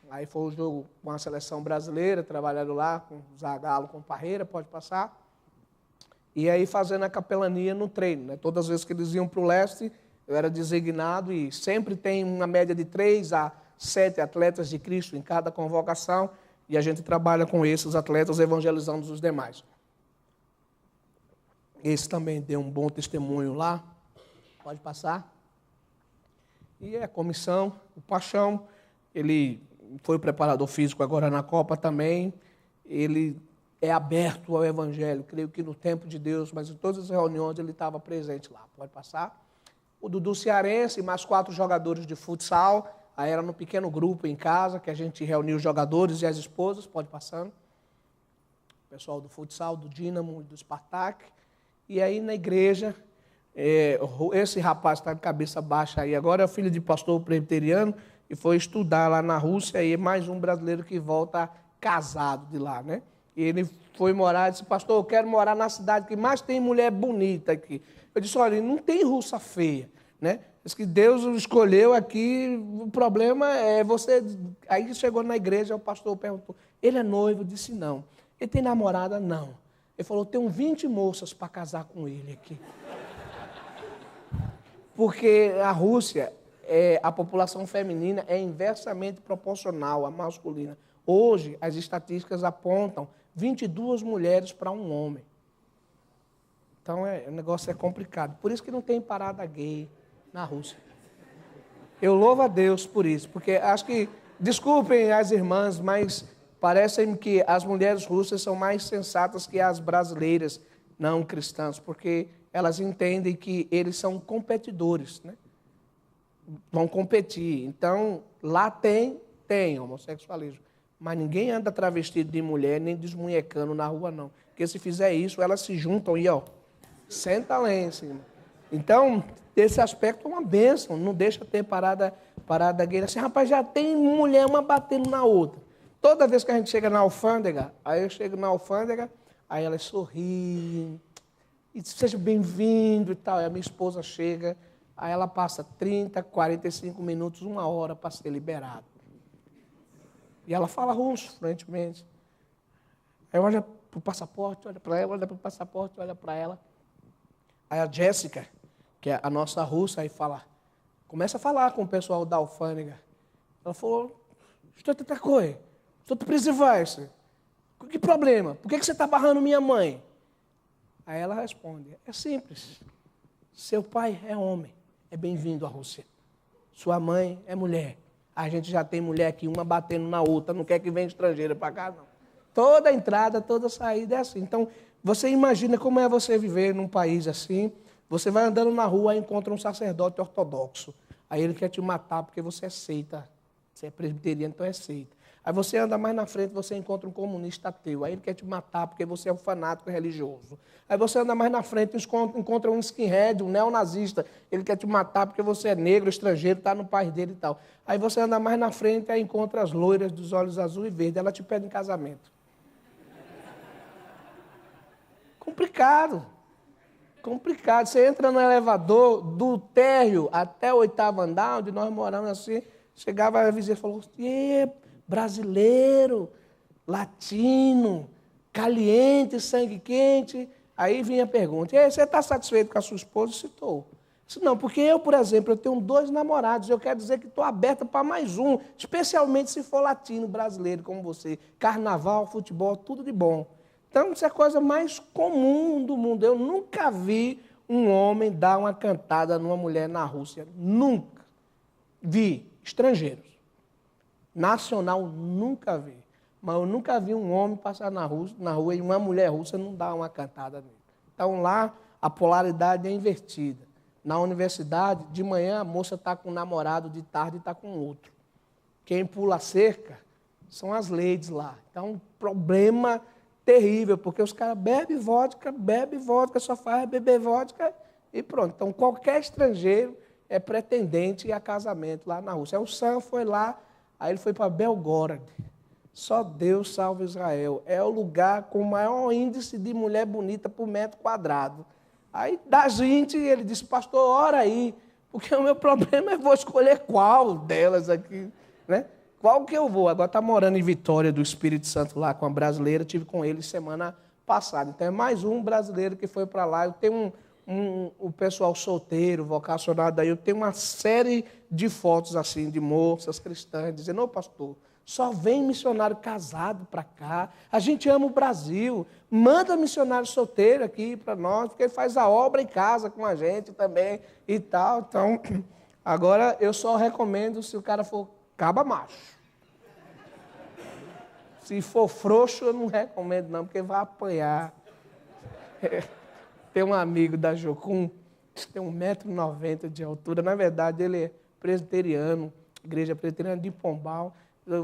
Aí foi o jogo com a seleção brasileira, trabalhando lá com Zagallo, com Parreira, pode passar. E aí fazendo a capelania no treino, né? Todas as vezes que eles iam para o leste, eu era designado e sempre tem uma média de 3 a 7 atletas de Cristo em cada convocação, e a gente trabalha com esses atletas evangelizando os demais. Esse também deu um bom testemunho lá. Pode passar. E a comissão, o Paixão, ele foi o preparador físico agora na Copa também. Ele é aberto ao Evangelho, creio que no tempo de Deus, mas em todas as reuniões ele estava presente lá. Pode passar. O Dudu Cearense, mais 4 jogadores de futsal. Aí era no pequeno grupo em casa, que a gente reuniu os jogadores e as esposas. Pode passando. O pessoal do futsal, do Dínamo e do Spartak. E aí na igreja, esse rapaz está de cabeça baixa aí, agora é filho de pastor presbiteriano e foi estudar lá na Rússia, e é mais um brasileiro que volta casado de lá, né? E ele foi morar, disse, pastor, eu quero morar na cidade que mais tem mulher bonita aqui. Eu disse, olha, não tem russa feia, né? Diz que Deus o escolheu aqui, o problema é você... Aí chegou na igreja, o pastor perguntou, ele é noivo? Eu disse, não. Ele tem namorada? Não. Ele falou, tem 20 moças para casar com ele aqui. Porque a Rússia, a população feminina é inversamente proporcional à masculina. Hoje, as estatísticas apontam 22 mulheres para um homem. Então, o negócio é complicado. Por isso que não tem parada gay na Rússia. Eu louvo a Deus por isso, porque acho que, desculpem as irmãs, mas parece-me que as mulheres russas são mais sensatas que as brasileiras não cristãs, porque elas entendem que eles são competidores, né? Vão competir. Então, lá tem homossexualismo. Mas ninguém anda travestido de mulher, nem desmunhecando na rua, não. Porque se fizer isso, elas se juntam e, senta lá em cima. Então, esse aspecto é uma bênção, não deixa ter parada gay. Assim, rapaz, já tem mulher uma batendo na outra. Toda vez que a gente chega na alfândega, aí eu chego na alfândega, aí elas sorriem, e seja bem-vindo e tal. Aí a minha esposa chega, aí ela passa 30, 45 minutos, 1 hora para ser liberada. E ela fala russo, fluentemente. Aí olha para o passaporte, olha para ela, olha para o passaporte, olha para ela. Aí a Jéssica, que é a nossa russa, aí começa a falar com o pessoal da alfândega. Ela falou, estou te такое, estou te preservar-se. Que problema? Por que você está barrando minha mãe? Aí ela responde, é simples. Seu pai é homem, é bem-vindo à Rússia. Sua mãe é mulher. A gente já tem mulher aqui, uma batendo na outra, não quer que venha estrangeira para cá, não. Toda entrada, toda saída é assim. Então, você imagina como é você viver num país assim. Você vai andando na rua e encontra um sacerdote ortodoxo. Aí ele quer te matar porque você é seita. Você é presbiteriano, então é seita. Aí você anda mais na frente, você encontra um comunista ateu. Aí ele quer te matar porque você é um fanático religioso. Aí você anda mais na frente, encontra um skinhead, um neonazista. Ele quer te matar porque você é negro, estrangeiro, está no país dele e tal. Aí você anda mais na frente e encontra as loiras dos olhos azul e verde. Ela te pede em casamento. Complicado. Complicado. Você entra no elevador do térreo até o 8º andar, onde nós moramos assim, chegava a vizinha e falou, brasileiro, latino, caliente, sangue quente. Aí vinha a pergunta, você está satisfeito com a sua esposa? Estou. Não, porque eu, por exemplo, eu tenho 2 namorados, eu quero dizer que estou aberta para mais um, especialmente se for latino, brasileiro, como você. Carnaval, futebol, tudo de bom. Então, isso é a coisa mais comum do mundo. Eu nunca vi um homem dar uma cantada numa mulher na Rússia. Nunca. Vi estrangeiros. Nacional, nunca vi. Mas eu nunca vi um homem passar na rua e uma mulher russa não dar uma cantada nele. Então, lá, a polaridade é invertida. Na universidade, de manhã, a moça está com um namorado, de tarde está com outro. Quem pula a cerca São as ladies lá. Então, um problema terrível, porque os caras bebem vodka, só faz beber vodka e pronto. Então, qualquer estrangeiro é pretendente a casamento lá na Rússia. Aí o Sam foi lá, aí ele foi para Belgorod. Só Deus salva Israel. É o lugar com o maior índice de mulher bonita por metro quadrado. Aí, da gente, ele disse, pastor, ora aí, porque o meu problema é vou escolher qual delas aqui, né? Qual que eu vou? Agora está morando em Vitória do Espírito Santo lá com a brasileira, tive com ele semana passada. Então é mais um brasileiro que foi para lá. Eu tenho o pessoal solteiro, vocacionado aí, eu tenho uma série de fotos assim, de moças cristãs, dizendo, ô pastor, só vem missionário casado para cá, a gente ama o Brasil, manda missionário solteiro aqui para nós, porque ele faz a obra em casa com a gente também e tal. Então, agora eu só recomendo se o cara for caba macho. Se for frouxo, eu não recomendo não, porque vai apanhar. Tem um amigo da Jocum, tem 1,90 m de altura, na verdade ele é presbiteriano, igreja presbiteriana de Pombal,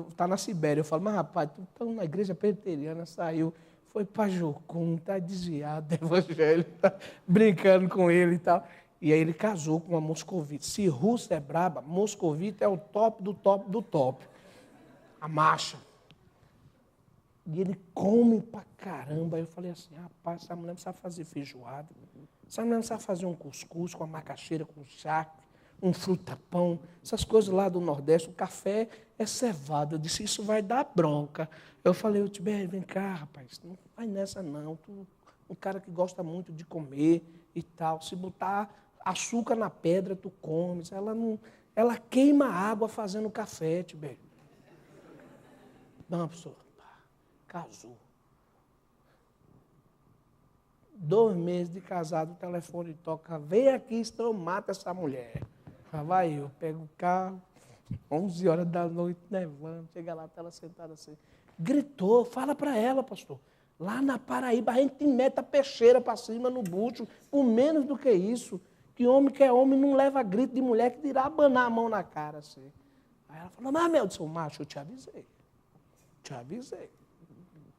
está na Sibéria. Eu falo, mas rapaz, tu está na igreja presbiteriana, saiu, foi para Jocum, está desviado do evangelho, está brincando com ele e tal. E aí ele casou com uma moscovita. Se russa é braba, moscovita é o top do top do top. A macha. E ele come pra caramba. Aí eu falei assim, rapaz, essa mulher não sabe fazer feijoada. Essa mulher não sabe fazer um cuscuz com a macaxeira, com charque, um frutapão, essas coisas lá do Nordeste. O café é cevado. Eu disse, isso vai dar bronca. Eu falei, Tibério, vem cá, rapaz, não vai nessa não. Tu, um cara que gosta muito de comer e tal. Se botar açúcar na pedra, tu comes. Ela queima água fazendo café, Tibério. Não, professor. Casou. 2 meses de casado, o telefone toca. Vem aqui, senão eu mato essa mulher. Vai eu pego o carro, 11 horas da noite, nevando. Chega lá, tá ela sentada assim. Gritou, fala para ela, pastor. Lá na Paraíba, a gente mete a peixeira para cima no bucho, por menos do que isso. Que homem não leva grito de mulher que dirá abanar a mão na cara assim. Aí ela falou, mas meu Deus, macho, eu te avisei. Te avisei.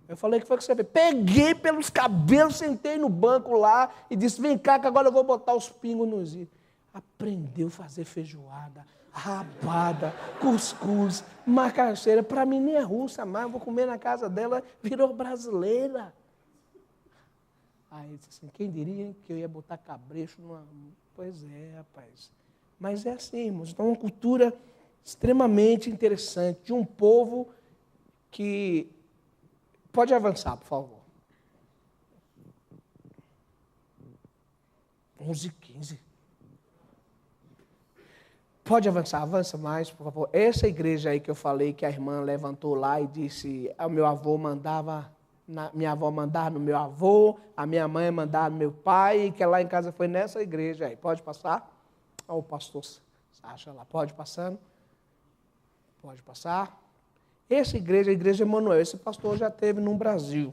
Eu falei, que foi que você fez? Peguei pelos cabelos, sentei no banco lá e disse, vem cá que agora eu vou botar os pingos nos i. Aprendeu a fazer feijoada, rabada, cuscuz, macaxeira. Para mim nem é russa mais, eu vou comer na casa dela, virou brasileira. Aí ele disse assim, quem diria que eu ia botar cabrecho numa... Pois é, rapaz. Mas é assim, irmãos. Então, uma cultura extremamente interessante de um povo que... Pode avançar, por favor. 11h15. Pode avançar, avança mais, por favor. Essa igreja aí que eu falei, que a irmã levantou lá e disse, o meu avô mandava, minha avó mandava no meu avô, a minha mãe mandava no meu pai, e que lá em casa foi nessa igreja aí. Pode passar? Olha o pastor Sacha lá, pode passando? Pode passar? Essa igreja, a Igreja Emanuel, esse pastor já teve no Brasil.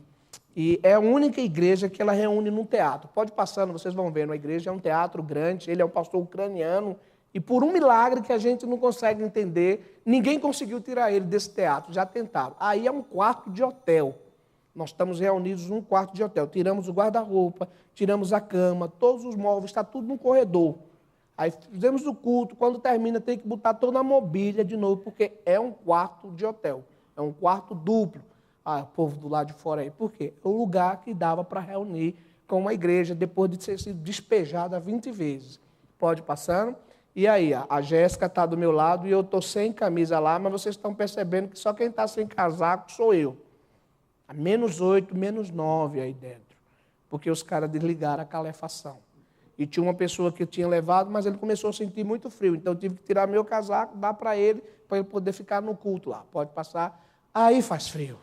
E é a única igreja que ela reúne num teatro. Pode passando, vocês vão ver, a igreja é um teatro grande, ele é um pastor ucraniano, e por um milagre que a gente não consegue entender, ninguém conseguiu tirar ele desse teatro, já tentaram. Aí é um quarto de hotel. Nós estamos reunidos num quarto de hotel. Tiramos o guarda-roupa, tiramos a cama, todos os móveis, está tudo no corredor. Aí fizemos o culto, quando termina tem que botar toda a mobília de novo, porque é um quarto de hotel, é um quarto duplo. O povo do lado de fora aí, por quê? É o lugar que dava para reunir com uma igreja depois de ter sido despejada 20 vezes. Pode ir passando. E aí, a Jéssica está do meu lado e eu estou sem camisa lá, mas vocês estão percebendo que só quem está sem casaco sou eu. A -8, -9 aí dentro, porque os caras desligaram a calefação. E tinha uma pessoa que eu tinha levado, mas ele começou a sentir muito frio. Então eu tive que tirar meu casaco, dar para ele poder ficar no culto lá. Pode passar. Aí faz frio.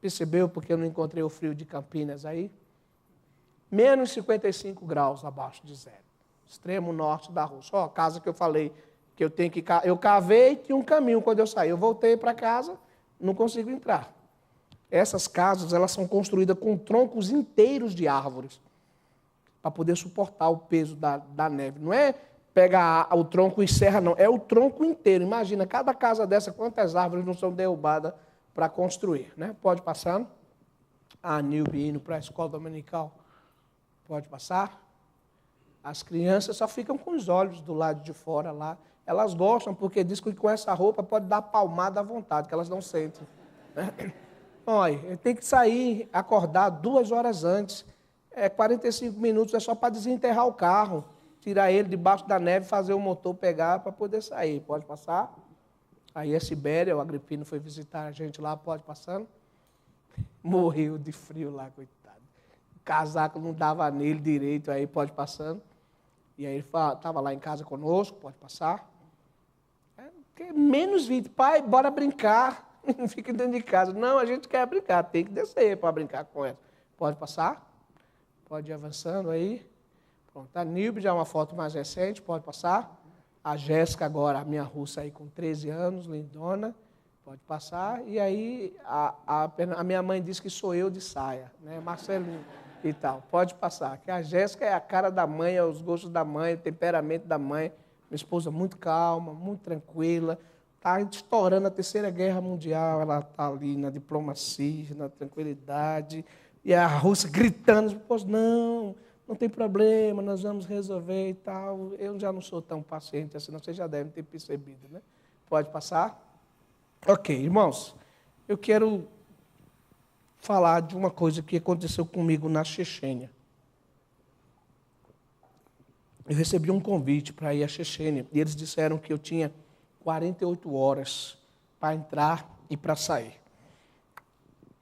Percebeu porque eu não encontrei o frio de Campinas aí? -55 graus abaixo de zero. Extremo norte da Rússia. Ó, a casa que eu falei que eu tenho que... Eu cavei e tinha um caminho quando eu saí. Eu voltei para casa, não consigo entrar. Essas casas, elas são construídas com troncos inteiros de árvores, para poder suportar o peso da neve. Não é pega o tronco e serra, não. É o tronco inteiro. Imagina, cada casa dessa, quantas árvores não são derrubadas para construir, né? Pode passar. A Nilbe indo para a escola dominical. Pode passar. As crianças só ficam com os olhos do lado de fora lá. Elas gostam porque diz que com essa roupa pode dar palmada à vontade, que elas não sentem. Olha, tem que sair, acordar 2 horas antes. 45 minutos é só para desenterrar o carro. Tirar ele debaixo da neve, fazer o motor pegar para poder sair. Pode passar? Aí a Sibéria, o Agripino foi visitar a gente lá, pode passando. Morreu de frio lá, coitado. O casaco não dava nele direito, aí pode passando. E aí ele estava lá em casa conosco, pode passar. Menos 20, pai, bora brincar. Não fica dentro de casa. Não, a gente quer brincar, tem que descer para brincar com ela. Pode passar? Pode ir avançando aí. Pronto, a Nilbe já é uma foto mais recente, pode passar. A Jéssica agora, a minha russa aí com 13 anos, lindona, pode passar. E aí a minha mãe disse que sou eu de saia, né? Marcelinho e tal, pode passar. Que a Jéssica é a cara da mãe, é os gostos da mãe, o temperamento da mãe. Minha esposa muito calma, muito tranquila. Está estourando a Terceira Guerra Mundial, ela está ali na diplomacia, na tranquilidade. E a russa gritando, não tem problema, nós vamos resolver e tal. Eu já não sou tão paciente assim, vocês já devem ter percebido, né? Pode passar? Ok, irmãos, eu quero falar de uma coisa que aconteceu comigo na Chechênia. Eu recebi um convite para ir à Chechênia, e eles disseram que eu tinha 48 horas para entrar e para sair.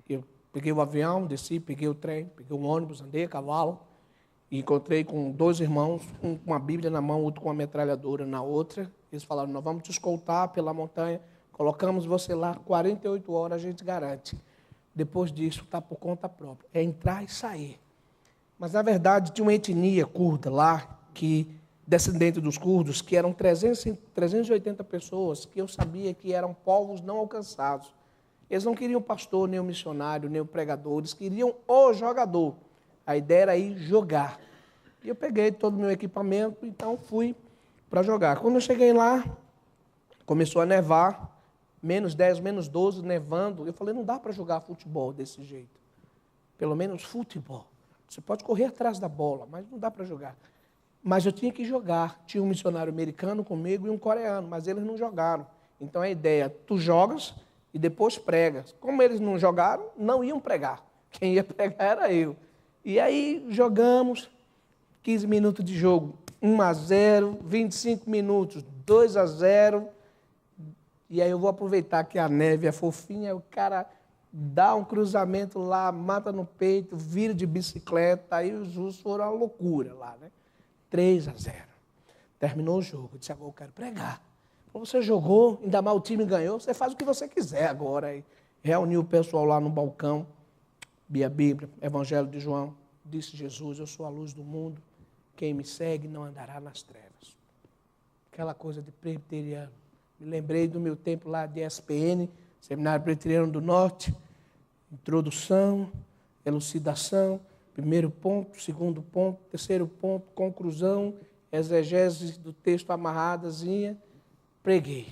Eu peguei o avião, desci, peguei o trem, peguei o ônibus, andei a cavalo, e encontrei com 2 irmãos, um com uma Bíblia na mão, outro com uma metralhadora na outra. Eles falaram, nós vamos te escoltar pela montanha, colocamos você lá, 48 horas a gente garante. Depois disso, está por conta própria. É entrar e sair. Mas, na verdade, tinha uma etnia curda lá, descendente dos curdos, que eram 380 pessoas, que eu sabia que eram povos não alcançados. Eles não queriam pastor, nem o missionário, nem o pregador, eles queriam o jogador. A ideia era ir jogar. E eu peguei todo o meu equipamento, então fui para jogar. Quando eu cheguei lá, começou a nevar, menos 10, menos 12, nevando. Eu falei, não dá para jogar futebol desse jeito. Pelo menos futebol. Você pode correr atrás da bola, mas não dá para jogar. Mas eu tinha que jogar. Tinha um missionário americano comigo e um coreano, mas eles não jogaram. Então a ideia, tu jogas e depois pregas. Como eles não jogaram, não iam pregar. Quem ia pregar era eu. E aí jogamos, 15 minutos de jogo, 1-0, 25 minutos, 2-0. E aí eu vou aproveitar que a neve é fofinha, o cara dá um cruzamento lá, mata no peito, vira de bicicleta, aí os justos foram uma loucura lá, né? 3-0. Terminou o jogo, eu disse, agora eu quero pregar. Você jogou, ainda mais o time ganhou, você faz o que você quiser agora. Aí reuniu o pessoal lá no balcão, a Bíblia, Evangelho de João, disse Jesus, eu sou a luz do mundo, quem me segue não andará nas trevas. Aquela coisa de presbiteriano. Me lembrei do meu tempo lá de ESPN, Seminário Presbiteriano do Norte, introdução, elucidação, primeiro ponto, segundo ponto, terceiro ponto, conclusão, exegese do texto amarradazinha, preguei.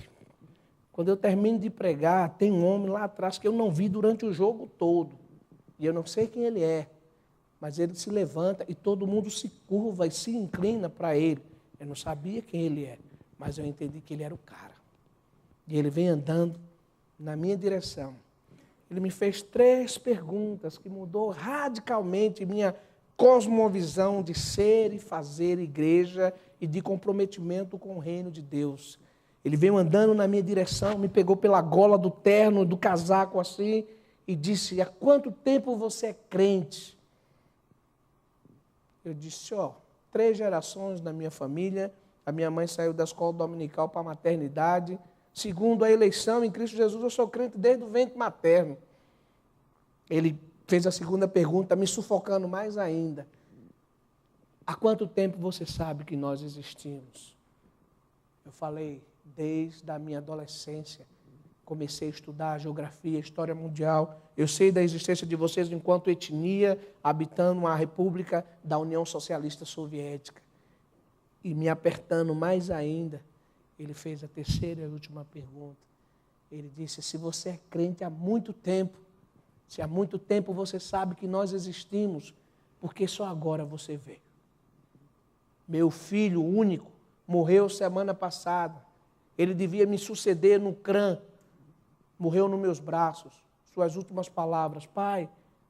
Quando eu termino de pregar, tem um homem lá atrás que eu não vi durante o jogo todo. E eu não sei quem ele é, mas ele se levanta e todo mundo se curva e se inclina para ele. Eu não sabia quem ele é, mas eu entendi que ele era o cara. E ele vem andando na minha direção. Ele me fez 3 perguntas que mudou radicalmente minha cosmovisão de ser e fazer igreja e de comprometimento com o reino de Deus. Ele veio andando na minha direção, me pegou pela gola do terno, do casaco assim, e disse, há quanto tempo você é crente? Eu disse, 3 gerações na minha família, a minha mãe saiu da escola dominical para a maternidade, segundo a eleição em Cristo Jesus, eu sou crente desde o ventre materno. Ele fez a segunda pergunta, me sufocando mais ainda. Há quanto tempo você sabe que nós existimos? Eu falei, desde a minha adolescência. Comecei a estudar geografia, história mundial. Eu sei da existência de vocês enquanto etnia, habitando uma república da União Socialista Soviética. E me apertando mais ainda, ele fez a terceira e última pergunta. Ele disse, se você é crente há muito tempo, se há muito tempo você sabe que nós existimos, porque só agora você veio. Meu filho único morreu semana passada. Ele devia me suceder no CRAM. Morreu nos meus braços. Suas últimas palavras, pai,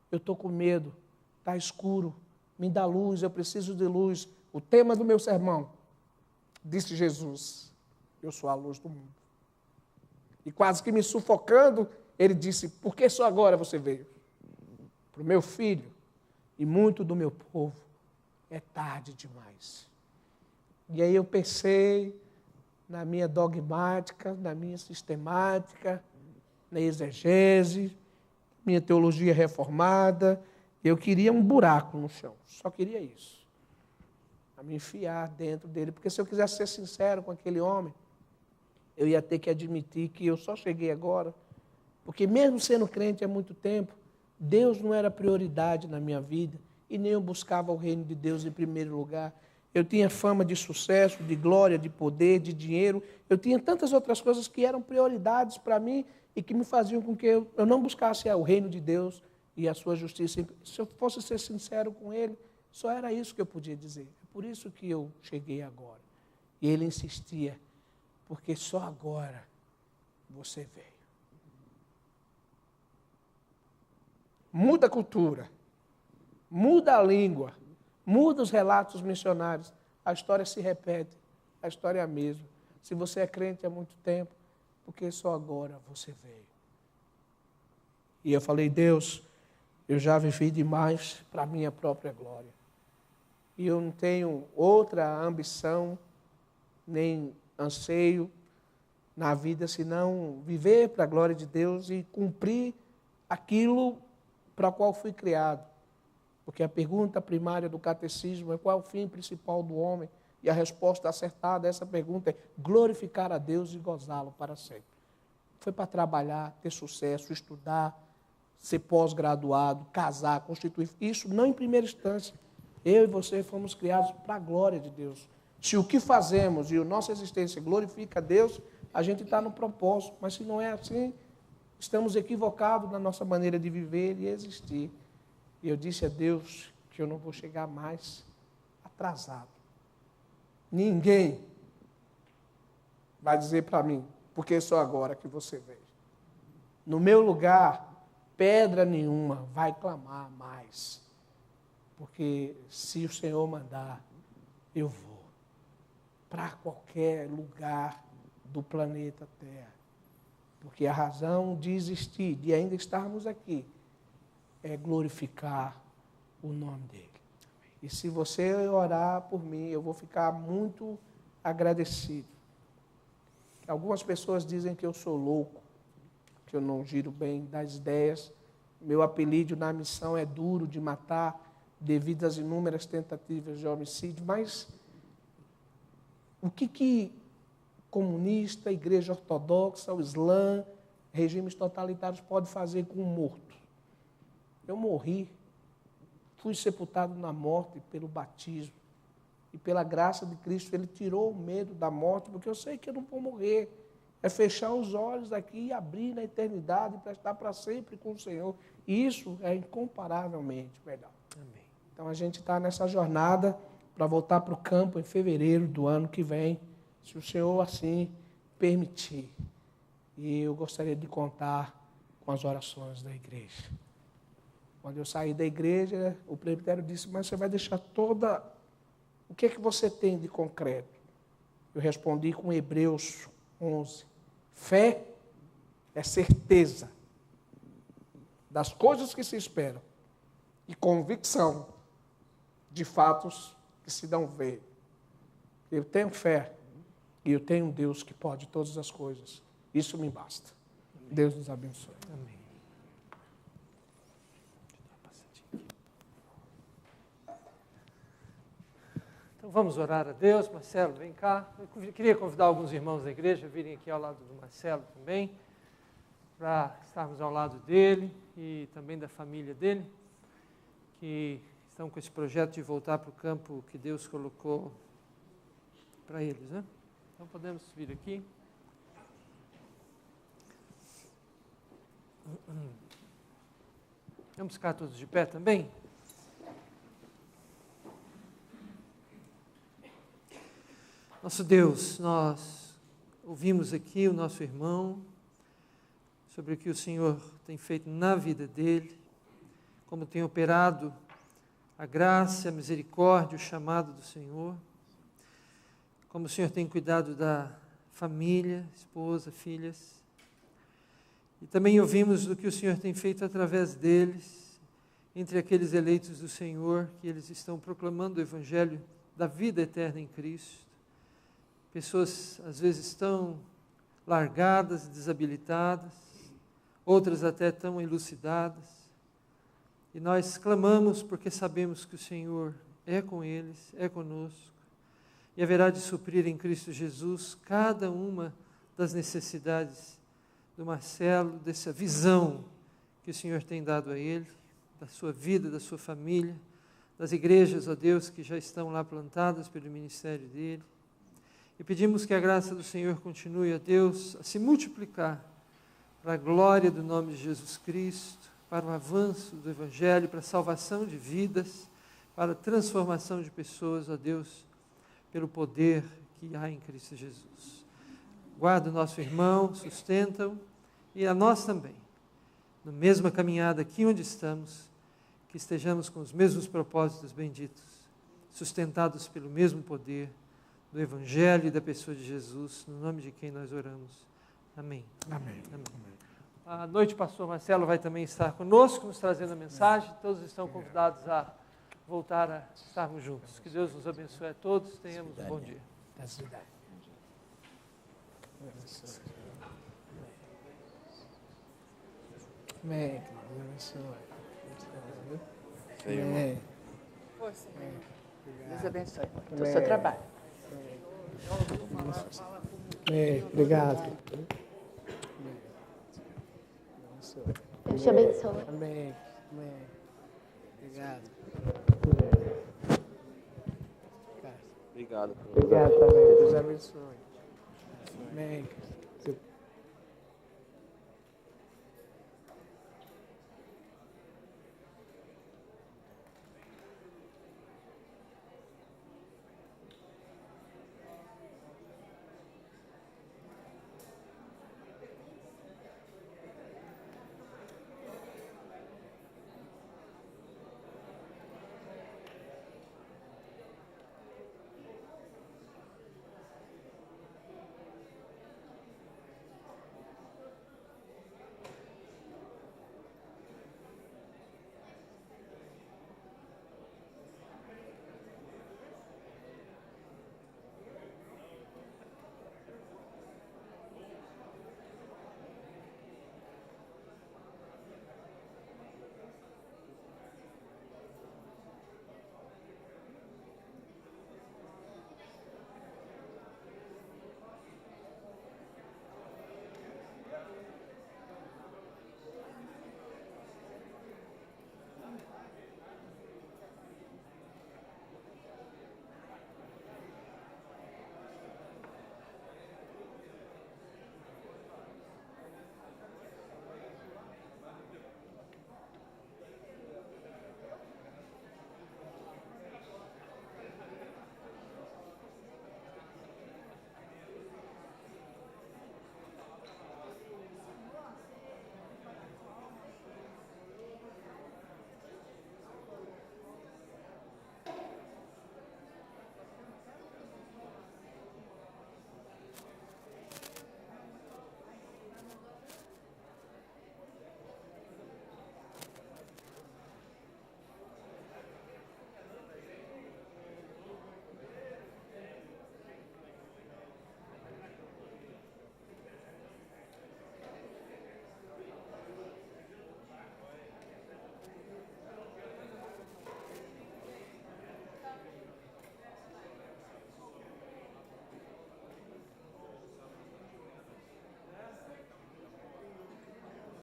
eu estou com medo, está escuro, me dá luz, eu preciso de luz. O tema do meu sermão, disse Jesus, eu sou a luz do mundo. E quase que me sufocando, ele disse, por que só agora você veio? Para o meu filho e muito do meu povo, é tarde demais. E aí eu pensei na minha dogmática, na minha sistemática, na exegese, minha teologia reformada. Eu queria um buraco no chão, só queria isso. A me enfiar dentro dele, porque se eu quisesse ser sincero com aquele homem, eu ia ter que admitir que eu só cheguei agora, porque mesmo sendo crente há muito tempo, Deus não era prioridade na minha vida, e nem eu buscava o reino de Deus em primeiro lugar. Eu tinha fama de sucesso, de glória, de poder, de dinheiro. Eu tinha tantas outras coisas que eram prioridades para mim e que me faziam com que eu não buscasse o reino de Deus e a sua justiça. Se eu fosse ser sincero com ele, só era isso que eu podia dizer. É por isso que eu cheguei agora. E ele insistia, porque só agora você veio. Muda a cultura, muda a língua, muda os relatos missionários. A história se repete, a história é a mesma. Se você é crente há muito tempo, porque só agora você veio. E eu falei, Deus, eu já vivi demais para a minha própria glória. E eu não tenho outra ambição, nem anseio na vida, senão viver para a glória de Deus e cumprir aquilo para o qual fui criado. Porque a pergunta primária do catecismo é qual é o fim principal do homem? E a resposta acertada a essa pergunta é glorificar a Deus e gozá-lo para sempre. Foi para trabalhar, ter sucesso, estudar, ser pós-graduado, casar, constituir. Isso não em primeira instância. Eu e você fomos criados para a glória de Deus. Se o que fazemos e a nossa existência glorifica a Deus, a gente está no propósito. Mas se não é assim, estamos equivocados na nossa maneira de viver e existir. E eu disse a Deus que eu não vou chegar mais atrasado. Ninguém vai dizer para mim, porque só agora que você veio. No meu lugar, pedra nenhuma vai clamar mais. Porque se o Senhor mandar, eu vou. Para qualquer lugar do planeta Terra. Porque a razão de existir, de ainda estarmos aqui, é glorificar o nome dele. E se você orar por mim, eu vou ficar muito agradecido. Algumas pessoas dizem que eu sou louco, que eu não giro bem das ideias. Meu apelido na missão é duro de matar, devido às inúmeras tentativas de homicídio. Mas o que comunista, igreja ortodoxa, o Islã, regimes totalitários pode fazer com um morto? Eu morri, fui sepultado na morte pelo batismo. E pela graça de Cristo, Ele tirou o medo da morte, porque eu sei que eu não vou morrer. É fechar os olhos aqui e abrir na eternidade para estar para sempre com o Senhor. E isso é incomparavelmente melhor. Amém. Então a gente está nessa jornada para voltar para o campo em fevereiro do ano que vem, se o Senhor assim permitir. E eu gostaria de contar com as orações da igreja. Quando eu saí da igreja, o presbitério disse, mas você vai deixar toda... O que é que você tem de concreto? Eu respondi com Hebreus 11. Fé é certeza das coisas que se esperam e convicção de fatos que se não veem. Eu tenho fé e eu tenho um Deus que pode todas as coisas. Isso me basta. Amém. Deus nos abençoe. Amém. Então vamos orar a Deus. Marcelo, vem cá. Eu queria convidar alguns irmãos da igreja a virem aqui ao lado do Marcelo também, para estarmos ao lado dele e também da família dele, que estão com esse projeto de voltar para o campo que Deus colocou para eles, né? Então podemos vir aqui. Vamos ficar todos de pé também? Nosso Deus, nós ouvimos aqui o nosso irmão, sobre o que o Senhor tem feito na vida dele, como tem operado a graça, a misericórdia, o chamado do Senhor, como o Senhor tem cuidado da família, esposa, filhas. E também ouvimos do que o Senhor tem feito através deles, entre aqueles eleitos do Senhor, que eles estão proclamando o Evangelho da vida eterna em Cristo. Pessoas, às vezes, tão largadas, desabilitadas, outras até tão elucidadas. E nós clamamos porque sabemos que o Senhor é com eles, é conosco, e haverá de suprir em Cristo Jesus cada uma das necessidades do Marcelo, dessa visão que o Senhor tem dado a ele, da sua vida, da sua família, das igrejas, ó Deus, que já estão lá plantadas pelo ministério dele. E pedimos que a graça do Senhor continue, ó Deus, a se multiplicar para a glória do nome de Jesus Cristo, para o avanço do Evangelho, para a salvação de vidas, para a transformação de pessoas, ó Deus, pelo poder que há em Cristo Jesus. Guarda o nosso irmão, sustenta-o, e a nós também, na mesma caminhada aqui onde estamos, que estejamos com os mesmos propósitos benditos, sustentados pelo mesmo poder do Evangelho e da pessoa de Jesus, no nome de quem nós oramos. Amém. Amém. Amém. À noite o pastor Marcelo vai também estar conosco, nos trazendo a mensagem. Todos estão convidados a voltar a estarmos juntos. Que Deus nos abençoe a todos. Tenhamos um bom dia. Da cidade. Amém. Deus abençoe. Amém. Força. Deus abençoe o seu trabalho. Amém. Obrigado. Deus te abençoe. Amém. Amém. Obrigado. Obrigado. Obrigado também. Deus abençoe. Amém.